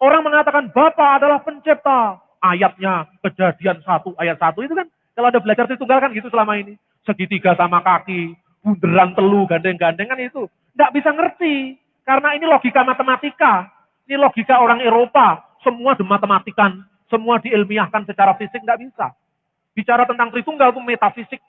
Orang mengatakan Bapa adalah pencipta. Ayatnya Kejadian 1 ayat 1 itu kan. Kalau ada belajar Tritunggal kan gitu selama ini. Segitiga sama kaki, bunderan telu, gandeng-gandengan itu. Tidak bisa ngerti. Karena ini logika matematika. Ini logika orang Eropa. Semua dimatematikan. Semua diilmiahkan secara fisik. Tidak bisa. Bicara tentang Tritunggal itu metafisik.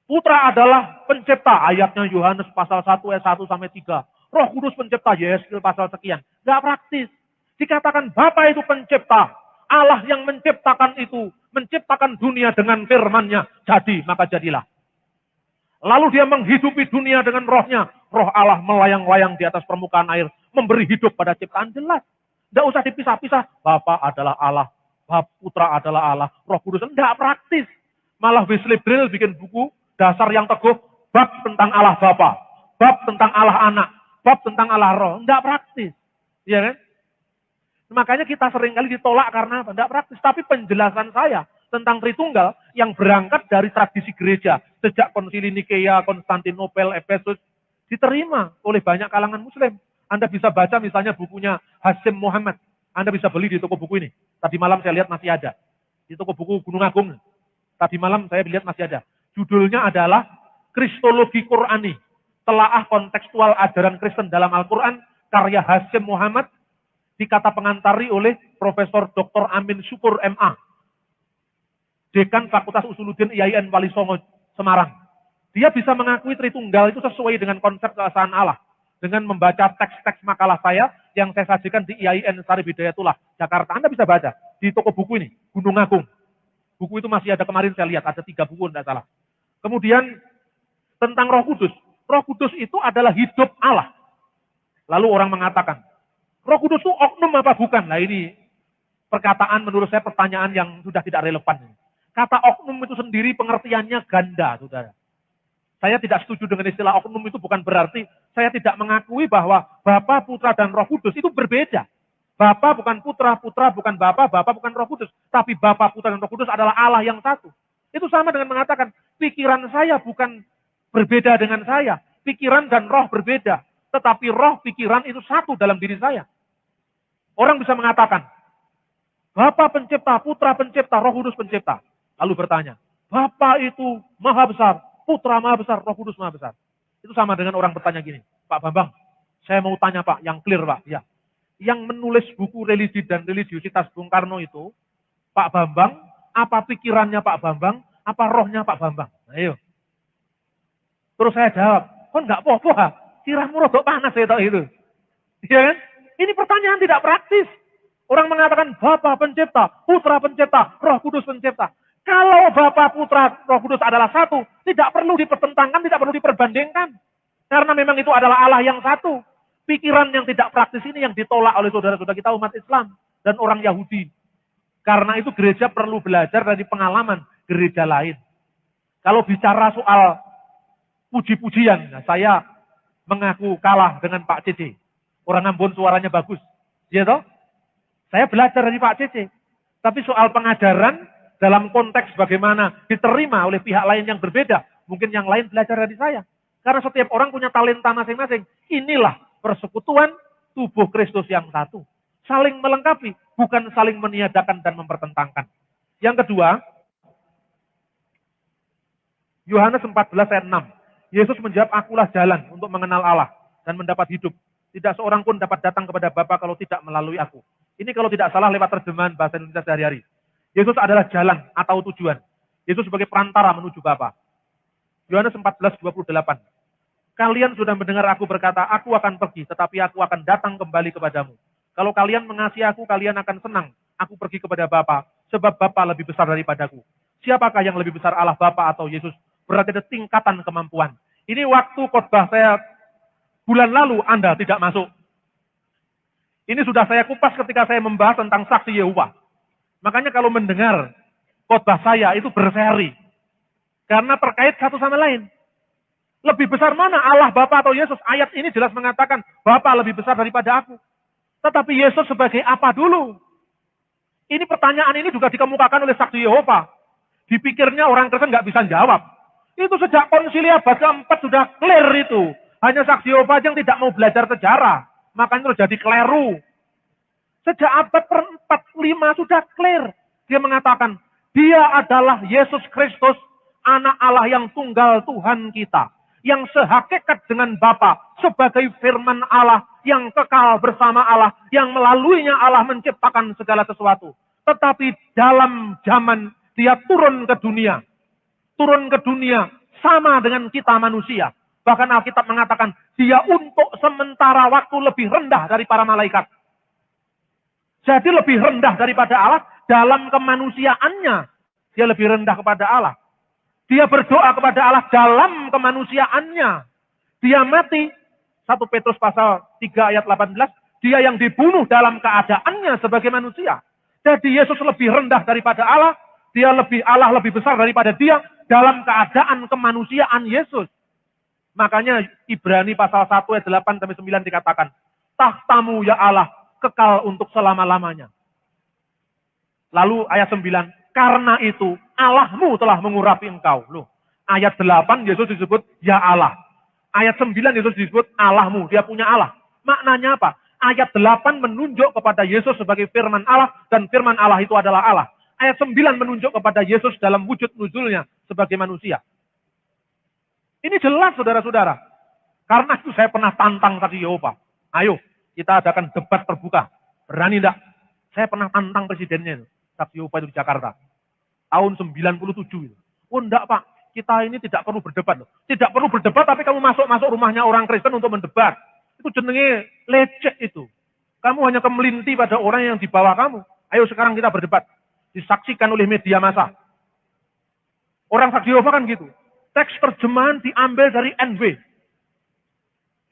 Putra adalah pencipta. Ayatnya Yohanes pasal 1 ayat 1 sampai 3. Roh Kudus pencipta, Yeskil pasal sekian. Nggak praktis. Dikatakan Bapa itu pencipta. Allah yang menciptakan itu, menciptakan dunia dengan firman-Nya. Jadi, maka jadilah. Lalu dia menghidupi dunia dengan rohnya. Roh Allah melayang-layang di atas permukaan air. Memberi hidup pada ciptaan, jelas. Tidak usah dipisah-pisah. Bapa adalah Allah. Putra adalah Allah. Roh Kudus. Tidak praktis. Malah Wesley Brill bikin buku dasar yang teguh. Bab tentang Allah Bapa. Bab tentang Allah Anak. Bab tentang Allah Roh. Tidak praktis. Iya kan? Makanya kita seringkali ditolak karena tidak praktis. Tapi penjelasan saya tentang Tritunggal yang berangkat dari tradisi gereja. Sejak konsili Nikea, Konstantinopel, Efesus. Diterima oleh banyak kalangan muslim. Anda bisa baca misalnya bukunya Hasyim Muhammad. Anda bisa beli di toko buku ini. Tadi malam saya lihat masih ada. Di toko buku Gunung Agung. Tadi malam saya lihat masih ada. Judulnya adalah Kristologi Qur'ani. Telaah kontekstual ajaran Kristen dalam Al-Quran. Karya Hasyim Muhammad. Dikata pengantari oleh Profesor Dr. Amin Syukur MA. Dekan Fakultas Usuluddin IAIN Wali Songo, Semarang. Dia bisa mengakui Tritunggal itu sesuai dengan konsep keesaan Allah. Dengan membaca teks-teks makalah saya yang saya sajikan di IAIN Sarif Hidayatullah, Jakarta. Anda bisa baca di toko buku ini, Gunung Agung. Buku itu masih ada kemarin saya lihat, ada 3 buku, tidak salah. Kemudian tentang Roh Kudus. Roh Kudus itu adalah hidup Allah. Lalu orang mengatakan, Roh Kudus itu oknum apa bukan? Nah ini perkataan menurut saya pertanyaan yang sudah tidak relevan. Kata oknum itu sendiri pengertiannya ganda, saudara. Saya tidak setuju dengan istilah oknum itu bukan berarti saya tidak mengakui bahwa Bapa, Putra, dan Roh Kudus itu berbeda. Bapa bukan Putra, Putra bukan Bapa, Bapa bukan Roh Kudus. Tapi Bapa, Putra, dan Roh Kudus adalah Allah yang satu. Itu sama dengan mengatakan pikiran saya bukan berbeda dengan saya. Pikiran dan roh berbeda. Tetapi roh, pikiran itu satu dalam diri saya. Orang bisa mengatakan, Bapa pencipta, Putra pencipta, Roh Kudus pencipta. Lalu bertanya, Bapa itu maha besar, Putra maha besar, Roh Kudus maha besar. Itu sama dengan orang bertanya gini, Pak Bambang, saya mau tanya Pak, yang clear Pak. Ya. Yang menulis buku Religi dan Religiusitas Bung Karno itu, Pak Bambang, apa pikirannya Pak Bambang, apa rohnya Pak Bambang? Ayo. Terus saya jawab, kok enggak apa-apa, sirahmu rodok panas saya tahu itu. Iya kan? Ini pertanyaan tidak praktis. Orang mengatakan Bapa pencipta, Putra pencipta, Roh Kudus pencipta. Kalau Bapa, Putra, Roh Kudus adalah satu, tidak perlu dipertentangkan, tidak perlu diperbandingkan. Karena memang itu adalah Allah yang satu. Pikiran yang tidak praktis ini yang ditolak oleh saudara-saudara kita umat Islam dan orang Yahudi. Karena itu gereja perlu belajar dari pengalaman gereja lain. Kalau bicara soal puji-pujian, nah saya mengaku kalah dengan Pak Cece. Orang Ambon suaranya bagus. Ya toh? Saya belajar dari Pak Cece. Tapi soal pengajaran dalam konteks bagaimana diterima oleh pihak lain yang berbeda. Mungkin yang lain belajar dari saya. Karena setiap orang punya talenta masing-masing. Inilah persekutuan tubuh Kristus yang satu. Saling melengkapi, bukan saling meniadakan dan mempertentangkan. Yang kedua, Yohanes 14 ayat 6. Yesus menjawab, akulah jalan untuk mengenal Allah dan mendapat hidup. Tidak seorang pun dapat datang kepada Bapa kalau tidak melalui aku. Ini kalau tidak salah lewat terjemahan bahasa Indonesia sehari-hari. Yesus adalah jalan atau tujuan. Yesus sebagai perantara menuju Bapa. Yohanes 14:28. Kalian sudah mendengar aku berkata, aku akan pergi, tetapi aku akan datang kembali kepadamu. Kalau kalian mengasihi aku, kalian akan senang. Aku pergi kepada Bapa, sebab Bapa lebih besar daripadaku. Siapakah yang lebih besar, Allah Bapa atau Yesus? Berarti ada tingkatan kemampuan. Ini waktu khotbah saya bulan lalu Anda tidak masuk. Ini sudah saya kupas ketika saya membahas tentang saksi Yehova. Makanya kalau mendengar khotbah saya itu berseri. Karena terkait satu sama lain. Lebih besar mana Allah Bapa atau Yesus? Ayat ini jelas mengatakan Bapa lebih besar daripada aku. Tetapi Yesus sebagai apa dulu? Ini pertanyaan ini juga dikemukakan oleh saksi Yehova. Dipikirnya orang Kristen nggak bisa jawab. Itu sejak konsili abad ke-4 sudah clear itu. Hanya saksi Yehova yang tidak mau belajar sejarah. Makanya terjadi keliru. Sejak abad ke-4, 5 sudah clear. Dia mengatakan, dia adalah Yesus Kristus, anak Allah yang tunggal Tuhan kita. Yang sehakikat dengan Bapa sebagai firman Allah yang kekal bersama Allah. Yang melaluinya Allah menciptakan segala sesuatu. Tetapi dalam zaman dia turun ke dunia. Turun ke dunia sama dengan kita manusia. Bahkan Alkitab mengatakan, dia untuk sementara waktu lebih rendah dari para malaikat. Jadi lebih rendah daripada Allah dalam kemanusiaannya. Dia lebih rendah kepada Allah. Dia berdoa kepada Allah dalam kemanusiaannya. Dia mati. 1 Petrus pasal 3 ayat 18. Dia yang dibunuh dalam keadaannya sebagai manusia. Jadi Yesus lebih rendah daripada Allah. Allah lebih besar daripada dia dalam keadaan kemanusiaan Yesus. Makanya Ibrani pasal 1 ayat 8 sampai 9 dikatakan, tahtamu ya Allah kekal untuk selama-lamanya. Lalu ayat 9, karena itu Allahmu telah mengurapi engkau. Loh, ayat 8 Yesus disebut ya Allah. Ayat 9 Yesus disebut Allahmu, dia punya Allah. Maknanya apa? Ayat 8 menunjuk kepada Yesus sebagai firman Allah dan firman Allah itu adalah Allah. Ayat 9 menunjuk kepada Yesus dalam wujud nuzulnya sebagai manusia. Ini jelas saudara-saudara. Karena itu saya pernah tantang tadi Yehova. Ayo kita adakan debat terbuka. Berani enggak? Saya pernah tantang presidennya itu. Saksi Yehova itu di Jakarta. Tahun 97 itu. Oh enggak Pak, kita ini tidak perlu berdebat loh. Tidak perlu berdebat tapi kamu masuk rumahnya orang Kristen untuk mendebat. Itu jenenge lecet itu. Kamu hanya kemelinti pada orang yang di bawah kamu. Ayo sekarang kita berdebat. Disaksikan oleh media massa. Orang saksi Yehova kan gitu. Teks terjemahan diambil dari NW.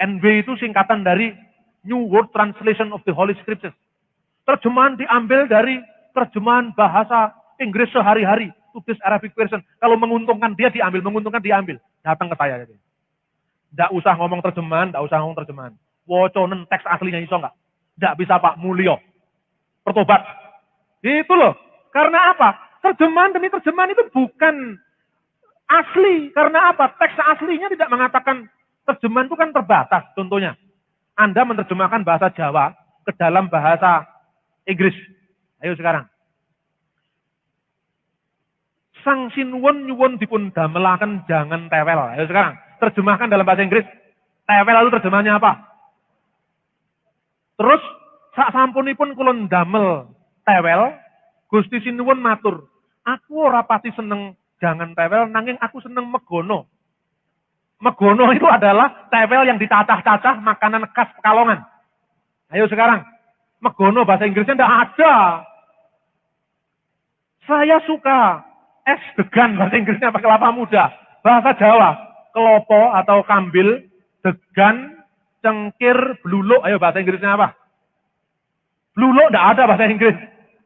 NW itu singkatan dari New World Translation of the Holy Scriptures. Terjemahan diambil dari terjemahan bahasa Inggris sehari-hari. Today's Arabic version. Kalau menguntungkan dia diambil, menguntungkan diambil. Datang ke saya. Tidak usah ngomong terjemahan, tidak usah ngomong terjemahan. Woconen teks aslinya iso enggak? Tidak bisa Pak, mulio. Pertobat. Itu loh. Karena apa? Terjemahan demi terjemahan itu bukan asli. Karena apa? Teks aslinya tidak mengatakan terjemahan itu kan terbatas. Contohnya, Anda menerjemahkan bahasa Jawa ke dalam bahasa Inggris. Ayo sekarang. Sang sinuwun nyuwun dipun damelaken jangan tewel. Ayo sekarang. Terjemahkan dalam bahasa Inggris. Tewel lalu terjemahnya apa? Terus, sak sampunipun kulon damel tewel, Gusti sinuwun matur. Aku ora pati seneng jangan tewel, nanging aku seneng megono. Megono itu adalah tewel yang dicacah-cacah makanan khas Pekalongan. Ayo sekarang. Megono bahasa Inggrisnya tidak ada. Saya suka es degan bahasa Inggrisnya pakai kelapa muda. Bahasa Jawa, kelopo atau kambil, degan, cengkir, bluluk. Ayo bahasa Inggrisnya apa? Bluluk tidak ada bahasa Inggris.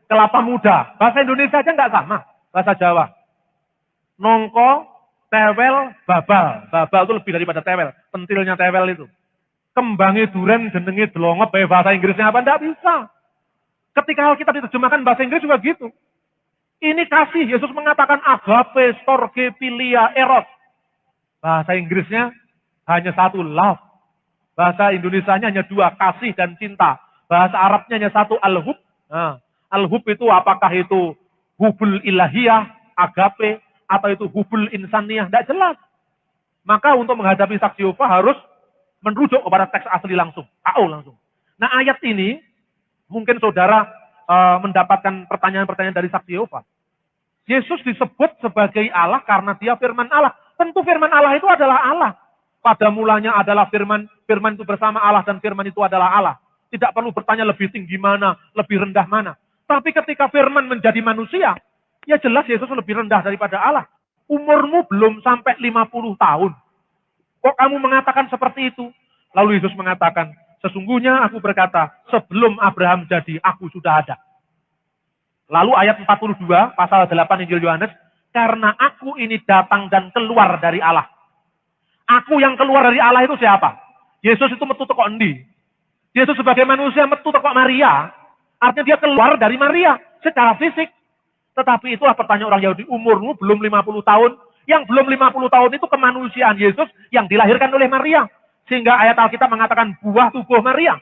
Kelapa muda. Bahasa Indonesia aja nggak sama. Bahasa Jawa. Nongko, tewel, babal. Babal itu lebih daripada tewel. Pentilnya tewel itu. Kembangi duren, jenengi delongep. Bahasa Inggrisnya apa? Nggak bisa. Ketika kita diterjemahkan bahasa Inggris juga gitu. Ini kasih. Yesus mengatakan agape, storge, philia, eros. Bahasa Inggrisnya hanya satu, love. Bahasa Indonesianya hanya dua, kasih dan cinta. Bahasa Arabnya hanya satu, al-hub. Nah, al-hub itu apakah itu hubul ilahiyah, agape, atau itu hubul insaniyah, tidak jelas. Maka untuk menghadapi saksi Yehova harus merujuk kepada teks asli langsung, KO langsung. Nah ayat ini, mungkin saudara mendapatkan pertanyaan-pertanyaan dari saksi Yehova. Yesus disebut sebagai Allah karena dia firman Allah. Tentu firman Allah itu adalah Allah. Pada mulanya adalah firman, firman itu bersama Allah dan firman itu adalah Allah. Tidak perlu bertanya lebih tinggi mana, lebih rendah mana. Tapi ketika firman menjadi manusia, ya jelas Yesus lebih rendah daripada Allah. Umurmu belum sampai 50 tahun. Kok kamu mengatakan seperti itu? Lalu Yesus mengatakan, sesungguhnya aku berkata, sebelum Abraham jadi, aku sudah ada. Lalu ayat 42, pasal 8 Injil Yohanes, karena aku ini datang dan keluar dari Allah. Aku yang keluar dari Allah itu siapa? Yesus itu metu teko endi? Yesus sebagai manusia metu teko Maria. Artinya dia keluar dari Maria secara fisik. Tetapi itulah pertanyaan orang Yahudi, umurmu belum 50 tahun. Yang belum 50 tahun itu kemanusiaan Yesus yang dilahirkan oleh Maria. Sehingga ayat Alkitab mengatakan buah tubuh Maria.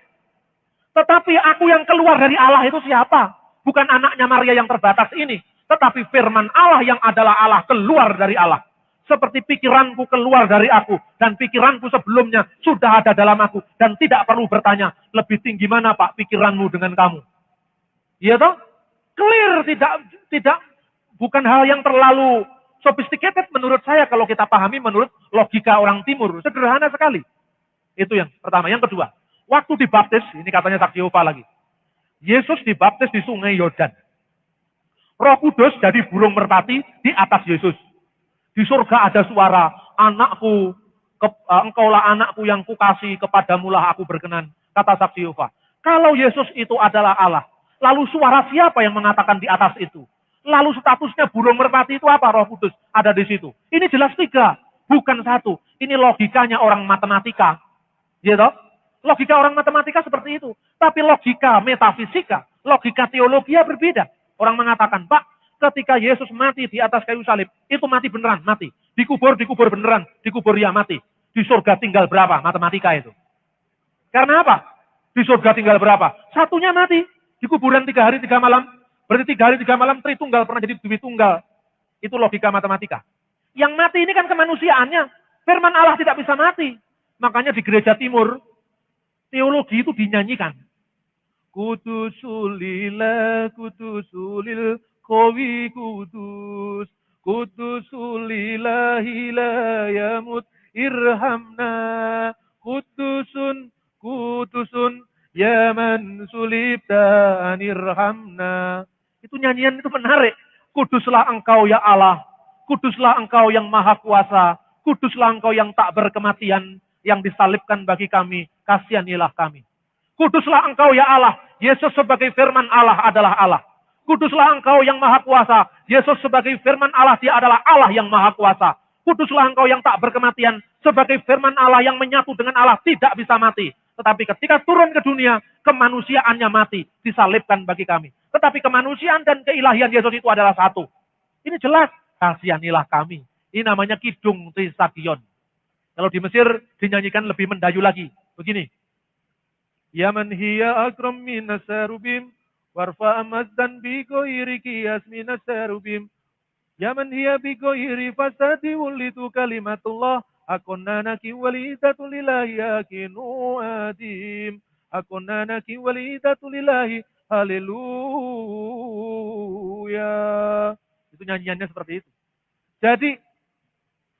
Tetapi aku yang keluar dari Allah itu siapa? Bukan anaknya Maria yang terbatas ini. Tetapi firman Allah yang adalah Allah keluar dari Allah. Seperti pikiranku keluar dari aku. Dan pikiranku sebelumnya sudah ada dalam aku. Dan tidak perlu bertanya, lebih tinggi mana Pak pikiranmu dengan kamu? Iya toh? Clear, tidak bukan hal yang terlalu Sophisticated menurut saya kalau kita pahami menurut logika orang timur. Sederhana sekali. Itu yang pertama. Yang kedua, waktu dibaptis, ini katanya saksi Yehova lagi. Yesus dibaptis di sungai Yordan. Roh Kudus jadi burung merpati di atas Yesus. Di surga ada suara, anakku, engkaulah anakku yang kukasih, kepadamulah aku berkenan. Kata saksi Yehova. Kalau Yesus itu adalah Allah, lalu suara siapa yang mengatakan di atas itu? Lalu statusnya burung merpati itu apa? Roh Kudus ada di situ. Ini jelas 3, bukan 1. Ini logikanya orang matematika. Gitu? Logika orang matematika seperti itu. Tapi logika metafisika, logika teologi berbeda. Orang mengatakan, Pak, ketika Yesus mati di atas kayu salib, itu mati beneran, mati. Dikubur beneran, dikubur ya mati. Di surga tinggal berapa? Matematika itu. Karena apa? Di surga tinggal berapa? Satunya mati. Di kuburan 3 hari 3 malam. Berarti 3 hari 3 malam Tritunggal pernah jadi Dwitunggal. Itu logika matematika. Yang mati ini kan kemanusiaannya. Firman Allah tidak bisa mati. Makanya di gereja timur, teologi itu dinyanyikan. Kudusulillah, kudusulil kowi kudus. Kudusulillah yamut irhamna. Kudusun, kudusun, yaman sulibta anirhamna. Itu nyanyian itu menarik. Kuduslah engkau ya Allah. Kuduslah engkau yang maha kuasa. Kuduslah engkau yang tak berkematian. Yang disalibkan bagi kami. Kasihanilah kami. Kuduslah engkau ya Allah. Yesus sebagai firman Allah adalah Allah. Kuduslah engkau yang maha kuasa. Yesus sebagai firman Allah, dia adalah Allah yang maha kuasa. Kuduslah engkau yang tak berkematian. Sebagai firman Allah yang menyatu dengan Allah tidak bisa mati. Tetapi ketika turun ke dunia, kemanusiaannya mati, disalibkan bagi kami. Tetapi kemanusiaan dan keilahian Yesus itu adalah satu. Ini jelas, kasihanilah kami. Ini namanya Kidung Trisagion. Kalau di Mesir dinyanyikan lebih mendayu lagi. Begini. Ya man hiya akram minas sarubim, warfa amazdan bi ghairi qiyas minas sarubim. Ya man hiya bi ghairi fasadi wulitu kalimatullah. Akonanaki walidatu lillahi yakinu adim. Akonanaki walidatu lillahi haleluya. Itu nyanyiannya seperti itu. Jadi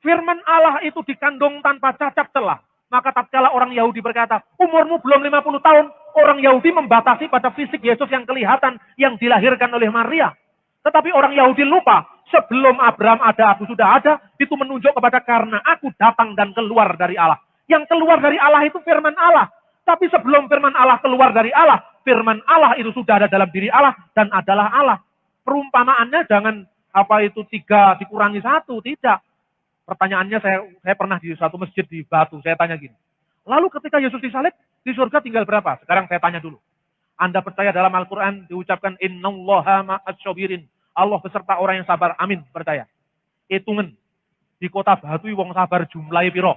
firman Allah itu dikandung tanpa cacat celah. Maka tatkala orang Yahudi berkata, umurmu belum 50 tahun. Orang Yahudi membatasi pada fisik Yesus yang kelihatan yang dilahirkan oleh Maria. Tetapi orang Yahudi lupa. Sebelum Abraham ada, aku sudah ada. Itu menunjuk kepada karena aku datang dan keluar dari Allah. Yang keluar dari Allah itu firman Allah. Tapi sebelum firman Allah keluar dari Allah, firman Allah itu sudah ada dalam diri Allah dan adalah Allah. Perumpamaannya jangan apa itu 3 dikurangi 1, tidak. Pertanyaannya saya pernah di satu masjid di Batu, saya tanya gini. Lalu ketika Yesus disalib, di surga tinggal berapa? Sekarang saya tanya dulu. Anda percaya dalam Al-Quran diucapkan innallaha ma'as-sabirin. Allah beserta orang yang sabar. Amin, percaya. Hitungan. Di kota Batu wong sabar jumlahnya piro?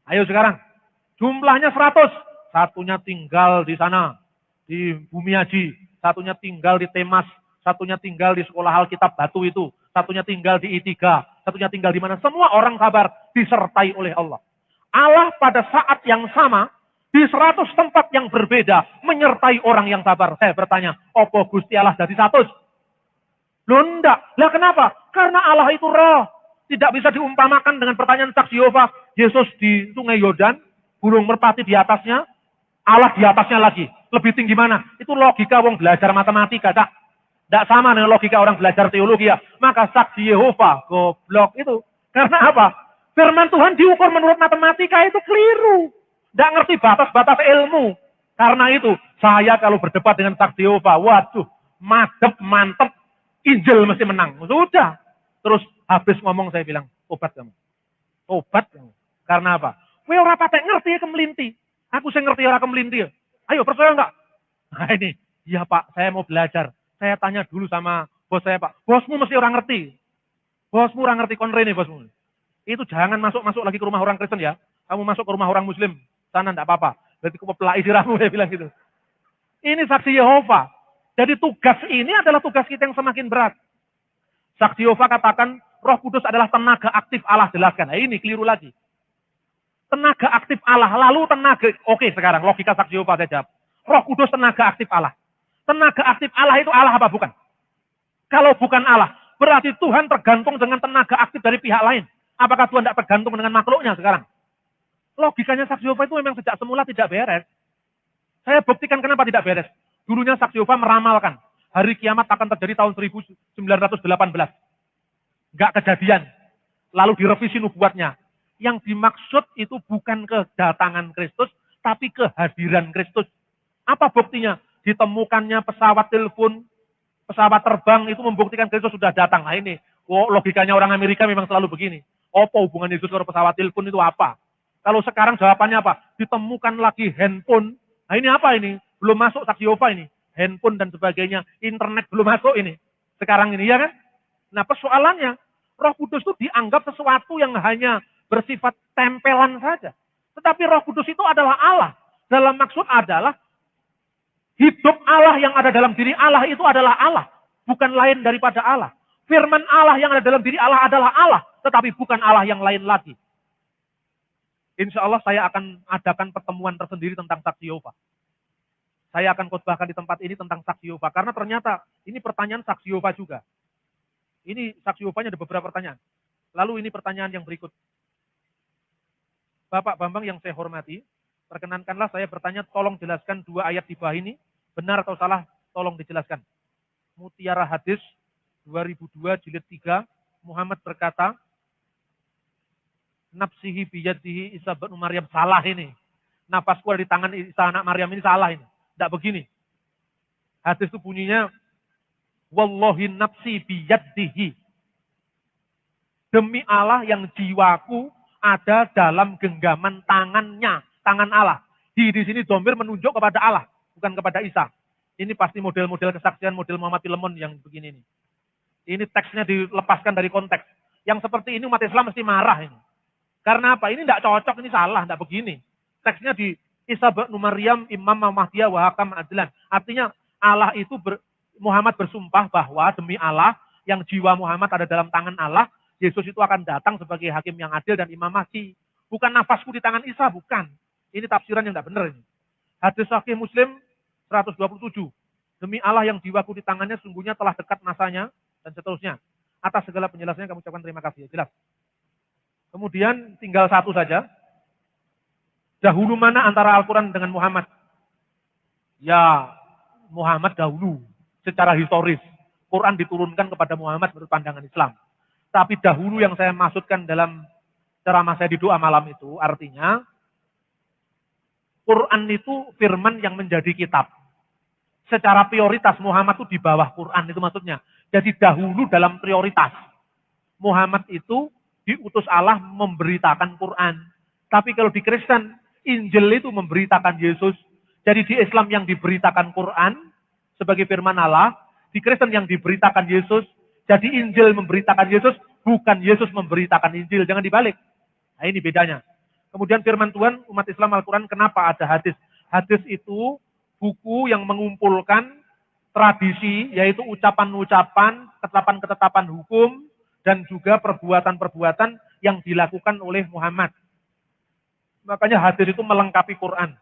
Ayo sekarang. Jumlahnya 100. Satunya tinggal di sana. Di Bumi Haji. Satunya tinggal di Temas. Satunya tinggal di sekolah Alkitab Batu itu. Satunya tinggal di I3. Satunya tinggal di mana? Semua orang sabar disertai oleh Allah. Allah pada saat yang sama, di 100 tempat yang berbeda, menyertai orang yang sabar. Saya bertanya, opo Gusti Allah jadi 100? Loh enggak. Lah kenapa? Karena Allah itu roh. Tidak bisa diumpamakan dengan pertanyaan saksi Yehova. Yesus di sungai Yordan, burung merpati di atasnya, Allah di atasnya lagi. Lebih tinggi mana? Itu logika wong belajar matematika, Cak. Tidak sama dengan logika orang belajar teologi ya. Maka saksi Yehova, goblok itu. Karena apa? Firman Tuhan diukur menurut matematika itu keliru. Tidak ngerti batas-batas ilmu. Karena itu, saya kalau berdebat dengan saksi Yehova, waduh, madep, mantep, Injil mesti menang. Sudah. Terus habis ngomong saya bilang, obat kamu. Obat kamu. Karena apa? Kowe ora patek ngerti ya kemelinti. Aku saya ngerti ora kemelinti ya. Ayo percaya enggak? Nah ini, iya Pak, saya mau belajar. Saya tanya dulu sama bos saya, Pak. Bosmu mesti orang ngerti. Bosmu orang ngerti konrene bosmu. Itu jangan masuk lagi ke rumah orang Kristen ya. Kamu masuk ke rumah orang Muslim. Sana enggak apa-apa. Berarti kepelai diramu, saya bilang gitu. Ini saksi Yehova. Jadi tugas ini adalah tugas kita yang semakin berat. Saksi Yehova katakan, Roh Kudus adalah tenaga aktif Allah, jelaskan. Nah, ini keliru lagi. Tenaga aktif Allah, lalu tenaga, oke sekarang logika saksi Yehova saya jawab. Roh Kudus tenaga aktif Allah. Tenaga aktif Allah itu Allah apa bukan? Kalau bukan Allah, Berarti Tuhan tergantung dengan tenaga aktif dari pihak lain. Apakah Tuhan tidak tergantung dengan makhluknya sekarang? Logikanya saksi Yehova itu memang sejak semula tidak beres. Saya buktikan kenapa tidak beres. Dulunya saksi Yehova meramalkan hari kiamat akan terjadi tahun 1918. Nggak kejadian. Lalu direvisi nubuatnya. Yang dimaksud itu bukan kedatangan Kristus, tapi kehadiran Kristus. Apa buktinya? Ditemukannya pesawat telepon, pesawat terbang itu membuktikan Kristus sudah datang. Nah ini, logikanya orang Amerika memang selalu begini. Apa hubungan Yesus dengan pesawat telepon itu apa? Kalau sekarang jawabannya apa? Ditemukan lagi handphone. Nah ini apa ini? Belum masuk saksi Yehova ini. Handphone dan sebagainya. Internet belum masuk ini. Sekarang ini, ya kan? Nah persoalannya, Roh Kudus itu dianggap sesuatu yang hanya bersifat tempelan saja. Tetapi Roh Kudus itu adalah Allah. Dalam maksud adalah, hidup Allah yang ada dalam diri Allah itu adalah Allah. Bukan lain daripada Allah. Firman Allah yang ada dalam diri Allah adalah Allah. Tetapi bukan Allah yang lain lagi. Insya Allah saya akan adakan pertemuan tersendiri tentang saksi Yehova. Saya akan khotbahkan di tempat ini tentang saksi Yehova. Karena ternyata ini pertanyaan saksi Yehova juga. Ini saksi Yehovanya ada beberapa pertanyaan. Lalu ini pertanyaan yang berikut. Bapak Bambang yang saya hormati, perkenankanlah saya bertanya, tolong jelaskan 2 ayat di bawah ini. Benar atau salah, tolong dijelaskan. Mutiara Hadis 2002 jilid 3, Muhammad berkata, nafsihi biyadihi Isa bin Maryam. Salah ini. Nafasku ada di tangan Isa anak Maryam, ini salah ini. Tidak begini. Hadis itu bunyinya, wallahi nafsi biyadihi. Demi Allah yang jiwaku ada dalam genggaman tangannya, tangan Allah. Di sini domir menunjuk kepada Allah, bukan kepada Isa. Ini pasti model-model kesaksian, model Muhammad Filemon yang begini ini. Ini teksnya dilepaskan dari konteks. Yang seperti ini umat Islam mesti marah ini. Karena apa? Ini tidak cocok, ini salah, tidak begini. Teksnya di Isa bin Maryam, Imam Mahdiyah, wa Hakam Adlan. Artinya Allah itu, Muhammad bersumpah bahwa demi Allah, yang jiwa Muhammad ada dalam tangan Allah, Yesus itu akan datang sebagai hakim yang adil dan imam mahdi. Bukan nafasku di tangan Isa, bukan. Ini tafsiran yang tidak benar ini. Hadis Sahih Muslim 127. Demi Allah yang jiwaku di tangannya, sungguhnya telah dekat masanya, dan seterusnya. Atas segala penjelasannya kami ucapkan terima kasih. Jelas. Kemudian tinggal satu saja. Dahulu mana antara Al-Quran dengan Muhammad? Ya, Muhammad dahulu. Secara historis. Quran diturunkan kepada Muhammad menurut pandangan Islam. Tapi dahulu yang saya maksudkan dalam ceramah saya di doa malam itu, artinya Quran itu firman yang menjadi kitab. Secara prioritas Muhammad itu di bawah Quran, itu maksudnya. Jadi dahulu dalam prioritas. Muhammad itu diutus Allah memberitakan Quran. Tapi kalau di Kristen, Injil itu memberitakan Yesus. Jadi di Islam yang diberitakan Quran sebagai firman Allah, di Kristen yang diberitakan Yesus. Jadi Injil memberitakan Yesus, bukan Yesus memberitakan Injil. Jangan dibalik. Nah ini bedanya. Kemudian firman Tuhan, umat Islam Al-Quran, kenapa ada hadis? Hadis itu buku yang mengumpulkan tradisi, yaitu ucapan-ucapan, ketetapan-ketetapan hukum, dan juga perbuatan-perbuatan yang dilakukan oleh Muhammad. Makanya hadis itu melengkapi Quran.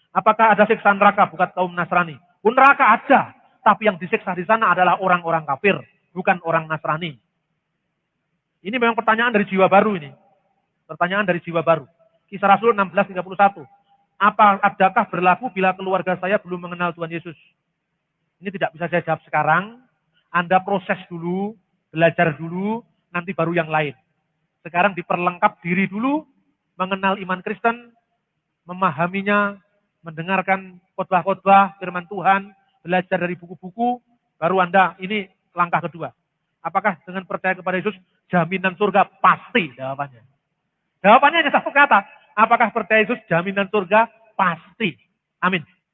Apakah ada siksa neraka buat kaum Nasrani? Neraka ada, tapi yang disiksa di sana adalah orang-orang kafir, bukan orang Nasrani. Ini memang pertanyaan dari jiwa baru ini. Pertanyaan dari jiwa baru. Kisah Rasul 16:31. Adakah berlaku bila keluarga saya belum mengenal Tuhan Yesus? Ini tidak bisa saya jawab sekarang. Anda proses dulu, belajar dulu, nanti baru yang lain. Sekarang diperlengkap diri dulu, mengenal iman Kristen, memahaminya, mendengarkan khotbah-khotbah firman Tuhan, belajar dari buku-buku, baru Anda, ini langkah kedua. Apakah dengan percaya kepada Yesus, jaminan surga? Pasti jawabannya. Jawabannya hanya satu kata. Apakah percaya Yesus jaminan surga? Pasti. Amin.